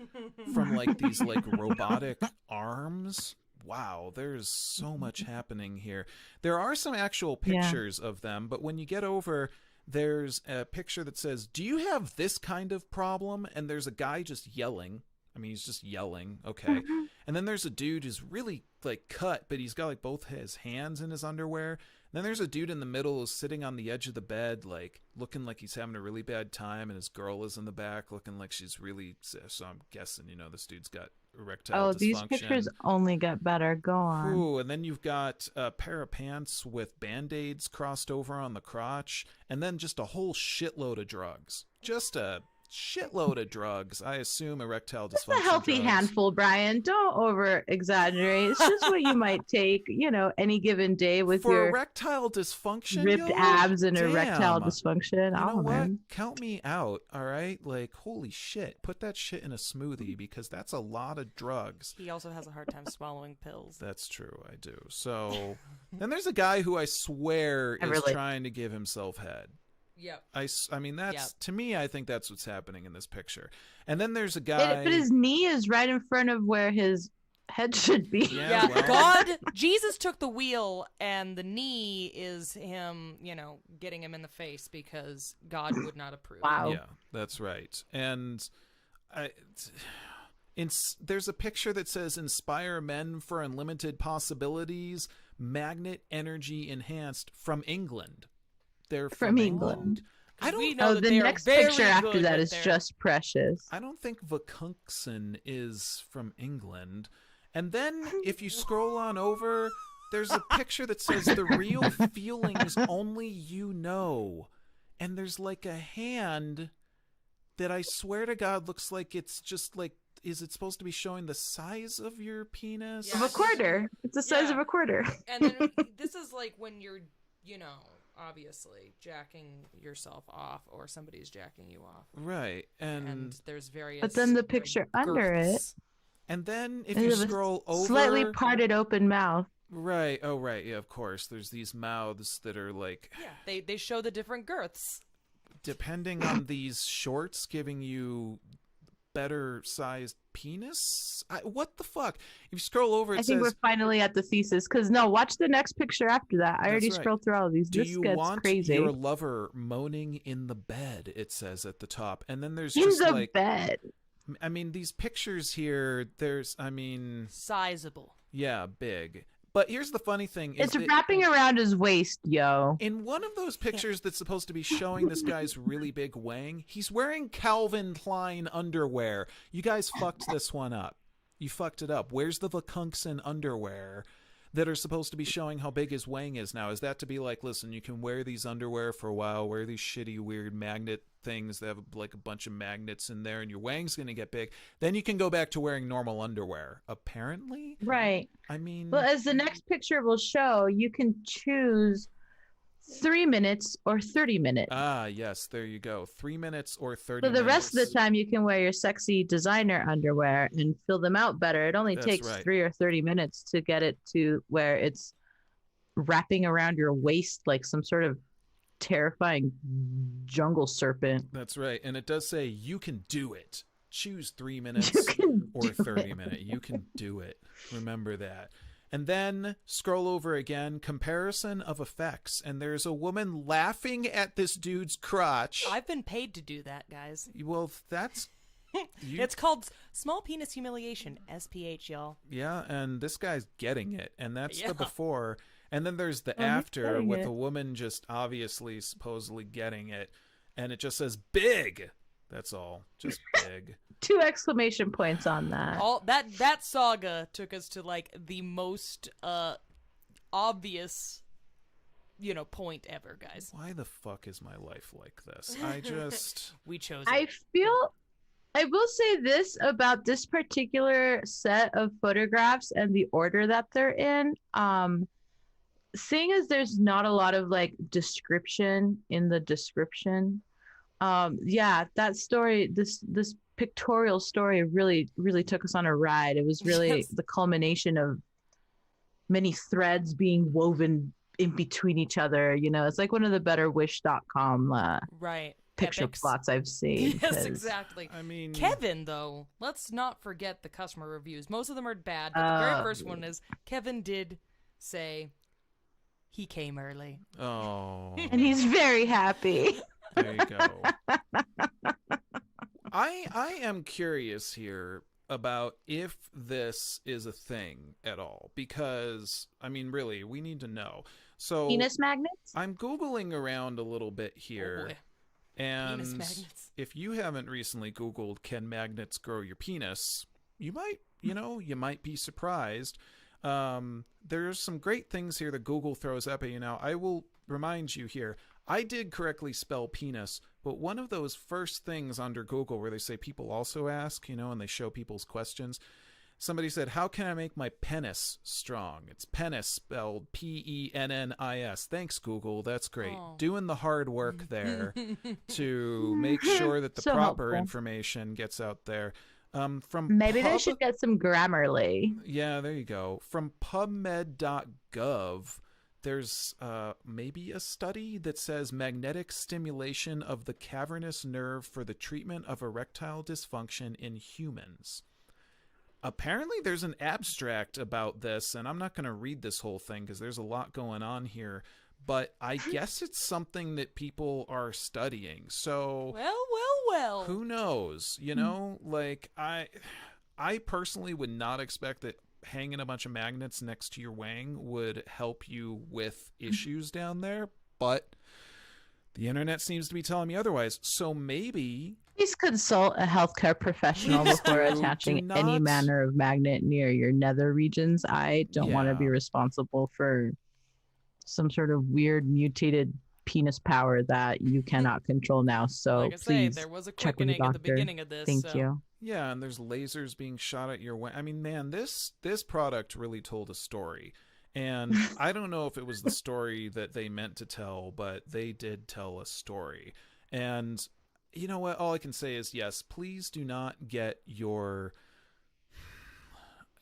from like these like robotic arms. Wow, there's so much happening here. There are some actual pictures of them, but when you get over, there's a picture that says, "Do you have this kind of problem?" And there's a guy just yelling. I mean, he's just yelling. Okay. And then there's a dude who's really like cut, but he's got like both his hands in his underwear. And then there's a dude in the middle who's sitting on the edge of the bed, like looking like he's having a really bad time. And his girl is in the back looking like she's really, so I'm guessing, you know, this dude's got erectile dysfunction. These pictures only get better. Go on. Ooh, and then you've got a pair of pants with Band-Aids crossed over on the crotch, and then just a whole shitload of drugs. Just a shitload of drugs. I assume erectile dysfunction. It's a healthy drugs. handful, Brian. Don't over exaggerate. It's just what you might take, you know, any given day with For your erectile dysfunction, ripped yo, abs and damn. erectile dysfunction. You know Oh, what? man. Count me out, all right? Like, holy shit. Put that shit in a smoothie because that's a lot of drugs. He also has a hard time swallowing pills. That's true, I do. So, then there's a guy who I swear I is relate. trying to give himself head. Yep. I mean, that's, Yep. to me, I think that's what's happening in this picture. And then there's a guy. But his knee is right in front of where his head should be. Yeah, well- God, Jesus took the wheel, and the knee is him, you know, getting him in the face because God would not approve. Wow. Yeah, that's right. And there's a picture that says "Inspire men for unlimited possibilities, magnet energy enhanced from England." They're from England. I We don't know Oh, that the they are next very picture after good that with is their- just precious. I don't think Vakunksen is from England. And then if you scroll on over, there's a picture that says "The real feelings only you know." And there's like a hand that I swear to God looks like it's just like, is it supposed to be showing the size of your penis? Of a quarter. It's the size Yeah. of a quarter. And then this is like when you're, you know, obviously jacking yourself off, or somebody's jacking you off. Right. And there's various. But then the picture under it, girths. And then if is you of a scroll over, slightly parted open mouth. right. Oh, right. Yeah, of course. There's these mouths that are like, Yeah, they show the different girths. depending on these shorts, giving you better sized penis. What the fuck? If you scroll over, it I think says, we're finally at the thesis. Because no, watch the next picture after that. I already right. scrolled through all of these. "Do This you gets want crazy. your lover moaning in the bed?" It says at the top, and then there's In just the like, bed. I mean, these pictures here. There's, I mean, Sizable. yeah, big. But here's the funny thing: is It's that wrapping around his waist, yo. in one of those pictures that's supposed to be showing this guy's really big wang, he's wearing Calvin Klein underwear. You guys fucked this one up. You fucked it up. Where's the Vakunksen underwear that are supposed to be showing how big his wang is now? Is that to be like, listen, you can wear these underwear for a while, wear these shitty, weird magnet things that have like a bunch of magnets in there, and your wang's going to get big. Then you can go back to wearing normal underwear, apparently? Right. I mean... Well, as the next picture will show, you can choose 3 minutes or 30 minutes. Ah, yes, there you go. 3 minutes or 30 So the minutes. rest of the time, you can wear your sexy designer underwear and fill them out better. It only That's takes right. 3 or 30 minutes to get it to where it's wrapping around your waist like some sort of terrifying jungle serpent. That's right. And it does say you can do it. Choose 3 minutes You can or do 30 it. minutes. You can do it. Remember that. And then scroll over again, comparison of effects. And there's a woman laughing at this dude's crotch. I've been paid to do that, guys. Well, that's... It's called small penis humiliation, SPH, y'all. Yeah, and this guy's getting it. And that's Yeah. the before. And then there's the he's after getting with it. a woman just obviously, supposedly getting it. And it just says big. That's all. Just big. 2 exclamation points on that. All that saga took us to like the most obvious, point ever, guys. Why the fuck is my life like this? I just... We chose I it. feel I will say this about this particular set of photographs and the order that they're in. Seeing as there's not a lot of like description in the description, that story, this pictorial story really took us on a ride. It was really Yes. the culmination of many threads being woven in between each other. It's like one of the better wish.com Right. picture Epics. plots I've seen. Yes, 'cause- exactly. I mean... Kevin, though, let's not forget the customer reviews. Most of them are bad, but the very first one is Kevin did say he came early. Oh. And he's very happy. There you go. I am curious here about if this is a thing at all, because, I mean, really, we need to know. So Penis magnets? I'm Googling around a little bit here. Oh, boy. And Penis magnets. if you haven't recently Googled, can magnets grow your penis? You might be surprised. There's some great things here that Google throws up at you now. I will remind you here, I did correctly spell penis, but one of those first things under Google where they say people also ask, and they show people's questions, somebody said, how can I make my penis strong? It's penis spelled Pennis. Thanks, Google. That's great. Oh. Doing the hard work there to make sure that the So proper helpful. information gets out there. From Maybe they should get some Grammarly. Yeah, there you go. From PubMed.gov, there's maybe a study that says magnetic stimulation of the cavernous nerve for the treatment of erectile dysfunction in humans. Apparently, there's an abstract about this, and I'm not going to read this whole thing because there's a lot going on here, but I guess it's something that people are studying. So... Well. who knows? Like I personally would not expect that hanging a bunch of magnets next to your wang would help you with issues down there, but the internet seems to be telling me otherwise. So maybe Please consult a healthcare professional before do attaching not- any manner of magnet near your nether regions. I don't want to Yeah. be responsible for some sort of weird mutated penis power that you cannot control now. So Like I say, please there was a check with your quickening at the doctor. beginning of this. Thank so. you. yeah, and there's lasers being shot at your wang. I mean, man, this product really told a story. And I don't know if it was the story that they meant to tell, but they did tell a story. And you know what? All I can say is yes, please do not get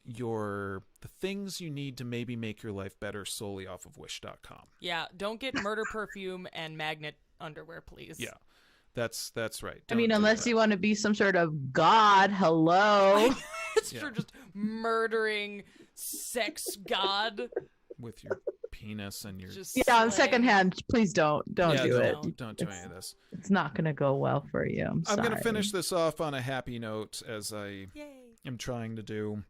the things you need to maybe make your life better solely off of wish.com. Yeah, don't get murder perfume and magnet underwear, please. Yeah. That's right. I mean, Don't do unless that. you want to be some sort of god. Hello. It's Yeah. for just murdering sex god. With your penis and your Just Yeah, on slaying. second hand, please don't yeah, do it. don't do any of this. It's not gonna go well for you. I'm going to sorry. finish this off on a happy note, as I Yay. am trying to do.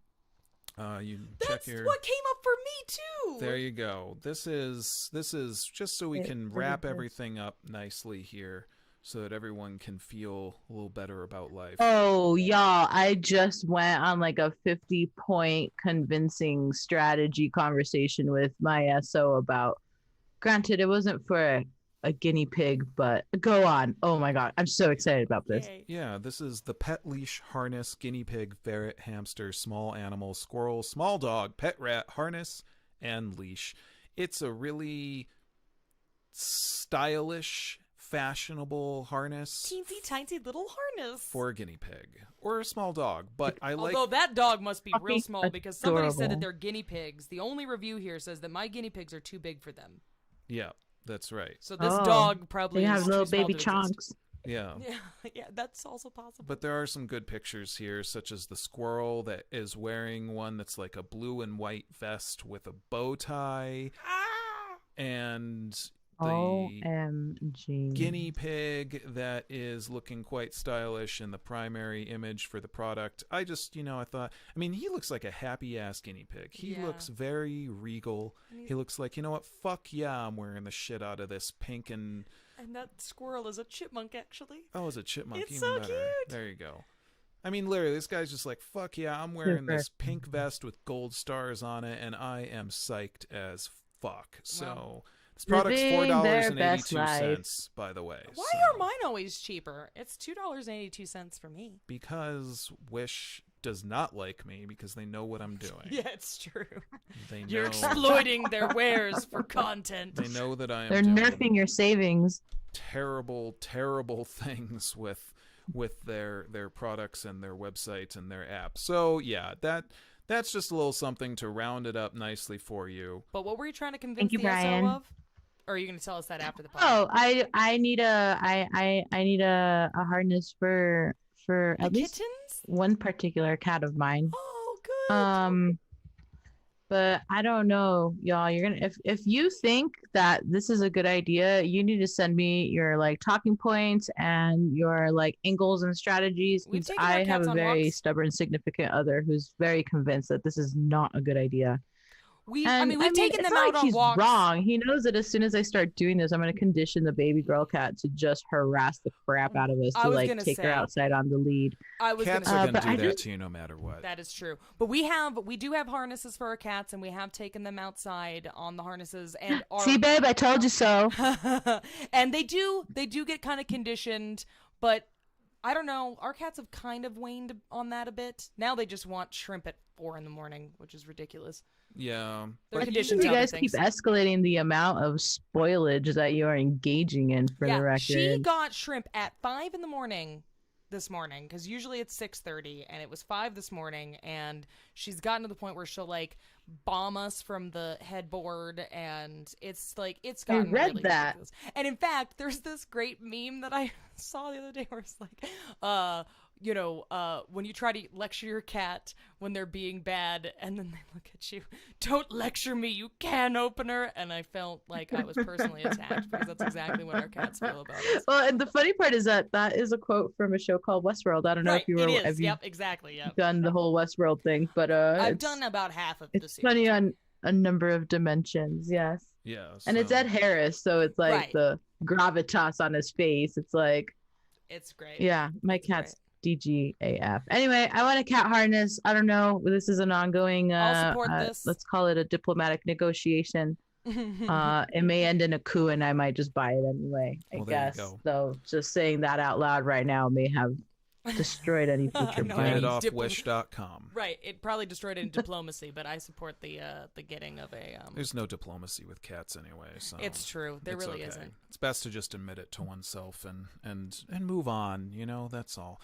You That's check your. what came up for me too. There you go. This is just so we It can really wrap is. everything up nicely here, so that everyone can feel a little better about life. Oh, y'all, I just went on like a 50-point convincing strategy conversation with my SO about, granted, it wasn't for a guinea pig, but go on. Oh my God, I'm so excited about this. Yay. Yeah, this is the pet leash harness guinea pig, ferret, hamster, small animal, squirrel, small dog, pet rat harness and leash. It's a really stylish, fashionable harness Teensy tiny little harness. for a guinea pig or a small dog. But I like Although that dog must be real Fucking small because somebody said that adorable. they're guinea pigs. The only review here says that my guinea pigs are too big for them. yeah, that's right. So this Oh, dog probably They is have too little small baby to exist. chunks. Yeah. Yeah, that's also possible. But there are some good pictures here, such as the squirrel that is wearing one that's like a blue and white vest with a bow tie, Ah! and the OMG. guinea pig that is looking quite stylish in the primary image for the product. I just, I thought, I mean, he looks like a happy ass guinea pig. He Yeah. looks very regal. He looks like, you know what? Fuck yeah, I'm wearing the shit out of this pink and. And that squirrel is a chipmunk, actually. Oh, it's a chipmunk. It's Even so better. cute. There you go. I mean, literally, this guy's just like, fuck yeah, I'm wearing Super. this pink vest with gold stars on it, and I am psyched as fuck. So, Wow. this product's Living their best $4.82, by the way. Why so- are mine always cheaper? It's $2.82 for me. Because Wish does not like me because they know what I'm doing. Yeah, it's true. They know, You're exploiting their wares for content. they know that I am They're doing nerfing your savings. terrible, terrible things with their products and their websites and their apps. So yeah, that's just a little something to round it up nicely for you. But what were you trying to convince you, the Brian. SO of? Or are you going to tell us that after the podcast? Oh, I need a harness for at least kittens? one particular cat of mine. Oh, good. But I don't know, y'all. You're gonna if you think that this is a good idea, you need to send me your like talking points and your like angles and strategies. We've Because taken our I have cats a on very walks. stubborn significant other who's very convinced that this is not a good idea. We've And taken it's them not out like on he's walks. wrong. He knows that as soon as I start doing this, I'm going to condition the baby girl cat to just harass the crap out of us I to was like gonna take her say. outside on the lead. I was going Cats to are say gonna but do I that just- to you no matter what. that is true. But we do have harnesses for our cats, and we have taken them outside on the harnesses, and our See, babe, I told you so. and they do get kind of conditioned, but I don't know. Our cats have kind of waned on that a bit. Now they just want shrimp at 4 a.m, which is ridiculous. Yeah. They're But conditioned You to other guys keep things. escalating the amount of spoilage that you are engaging in for the record. She got shrimp at 5 a.m. this morning because usually it's 6:30, and it was 5 this morning, and she's gotten to the point where she'll like bomb us from the headboard, and it's gotten read really that. ridiculous. And in fact, there's this great meme that I saw the other day where it's like, when you try to lecture your cat when they're being bad, and then they look at you, don't lecture me, you can opener. And I felt like I was personally attacked because that's exactly what our cats feel about us. Well, and the funny part is that is a quote from a show called Westworld. I don't know Right, if you were it is. have you Yep, exactly. Yep. done the whole Westworld thing, but I've it's, done about half of the it's series. funny on a number of dimensions. Yes. Yeah. And it's so- Ed Harris, so it's like Right. the gravitas on his face. It's like, It's great. yeah, my cat's DGAF. Anyway, I want a cat harness. I don't know. This is an ongoing. I'll support this. Let's call it a diplomatic negotiation. It may end in a coup, and I might just buy it anyway. I Well, there you guess. go. So, just saying that out loud right now may have destroyed any future No, Get any it plans. off diplo- wish.com. Right, it probably destroyed it in diplomacy, but I support the getting of a. There's no diplomacy with cats anyway, so It's true. There it's really okay. isn't. It's best to just admit it to oneself and move on. That's all.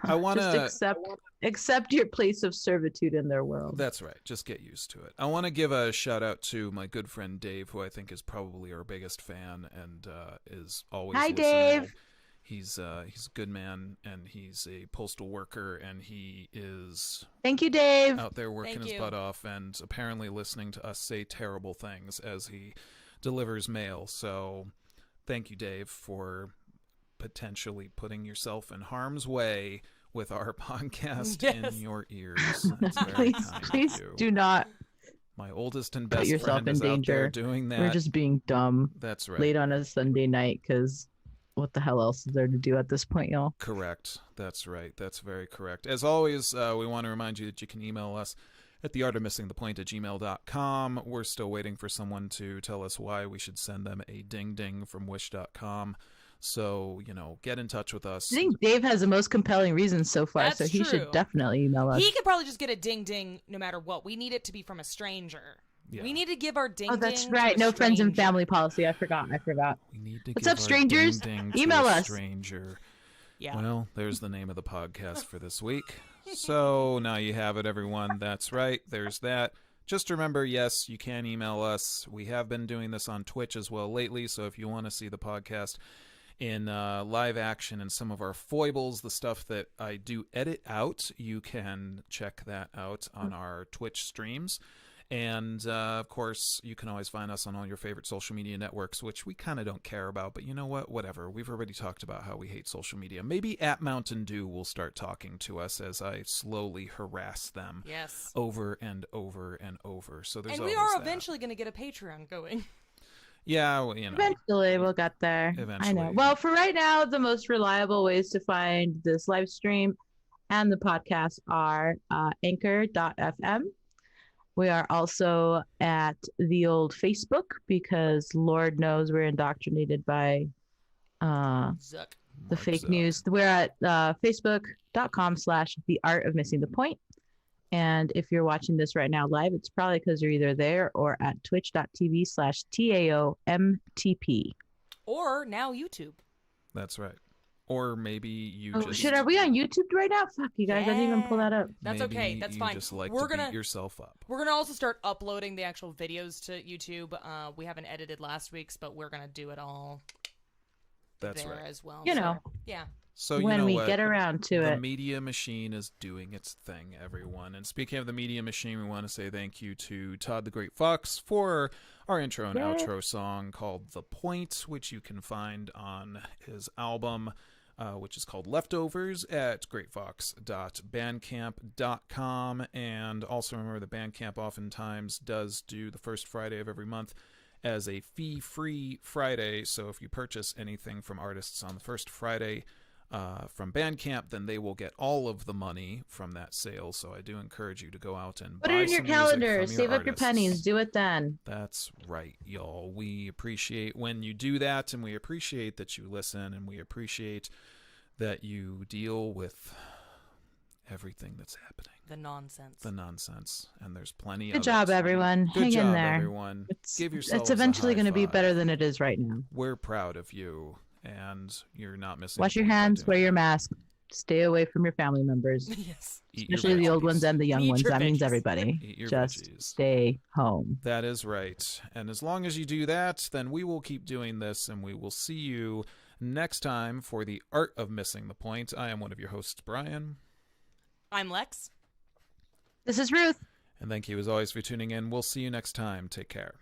I want Just to. accept your place of servitude in their world. That's right. Just get used to it. I want to give a shout out to my good friend Dave, who I think is probably our biggest fan and is always Hi, listening. Dave. He's a good man, and he's a postal worker, and he is Thank you, Dave. out there working Thank his you. butt off and apparently listening to us say terrible things as he delivers mail. So thank you, Dave, for potentially putting yourself in harm's way with our podcast Yes. in your ears. That's very kind of Please you. do not My oldest and put best yourself friend in is out there danger. doing that. We're just being dumb That's right. late on a Sunday night because what the hell else is there to do at this point, y'all? Correct. That's right. That's very correct. As always, we want to remind you that you can email us at theartofmissingthepoint@gmail.com. We're still waiting for someone to tell us why we should send them a ding-ding from wish.com. So, get in touch with us. I think Dave has the most compelling reasons so far, That's so he true. should definitely email us. He could probably just get a ding ding no matter what. We need it to be from a stranger. Yeah. We need to give our ding. Oh, that's ding right. to a No friends and stranger. family policy. I forgot. We need to What's give up, our strangers? ding-ding to Email a us. stranger. Yeah. Well, there's the name of the podcast for this week. So now you have it, everyone. That's right. There's that. Just remember, yes, you can email us. We have been doing this on Twitch as well lately, so if you want to see the podcast in live action and some of our foibles, the stuff that I do edit out, you can check that out on our Twitch streams. And, of course, you can always find us on all your favorite social media networks, which we kind of don't care about. But you know what? Whatever. We've already talked about how we hate social media. Maybe at Mountain Dew will start talking to us as I slowly harass them Yes. over and over and over. So there's And we always are that. eventually going to get a Patreon going. Yeah, well, Eventually, we'll get there. I Eventually. know. Well, for right now, the most reliable ways to find this live stream and the podcast are anchor.fm. We are also at the old Facebook because Lord knows we're indoctrinated by Zuck. the Mark fake Zuck. news. We're at facebook.com/theartofmissingthepoint. And if you're watching this right now live, it's probably because you're either there or at twitch.tv/TAOMTP. Or now YouTube. That's right. Or maybe you Oh, just... shit, are we on YouTube right now? Fuck, you guys, I didn't even pull that up. That's maybe okay. That's you fine. just like We're to gonna beat yourself up. We're gonna also start uploading the actual videos to YouTube. We haven't edited last week's, but we're gonna do it all That's there right. as well. You So, know. yeah. So When you know we what? get around to The it. media machine is doing its thing, everyone. And speaking of the media machine, we want to say thank you to Todd the Great Fox for our intro and Yeah. outro song called The Point, which you can find on his album, which is called Leftovers at greatfox.bandcamp.com. And also remember that Bandcamp oftentimes does do the first Friday of every month as a fee-free Friday. So if you purchase anything from artists on the first Friday from Bandcamp, then they will get all of the money from that sale. So I do encourage you to go out and Put buy it in your some music calendar. from Save up your artists. pennies. Do it then. That's right, y'all. We appreciate when you do that, and we appreciate that you listen, and we appreciate that you deal with everything that's happening. The nonsense. The nonsense. And there's plenty of Good job, it. everyone. Good Hang job, in there. everyone. Give yourselves It's a eventually high going to be five. better than it is right now. We're proud of you, and you're not missing. Wash the your point by hands, doing wear your that. mask, stay away from your family members, Yes. Eat your especially the old veggies. ones and the young Eat ones. your That means veggies. everybody. Eat your Just veggies. stay home. That is right. And as long as you do that, then we will keep doing this, and we will see you next time for the Art of Missing the Point. I am one of your hosts, Brian. I'm Lex. This is Ruth. And thank you as always for tuning in. We'll see you next time. Take care.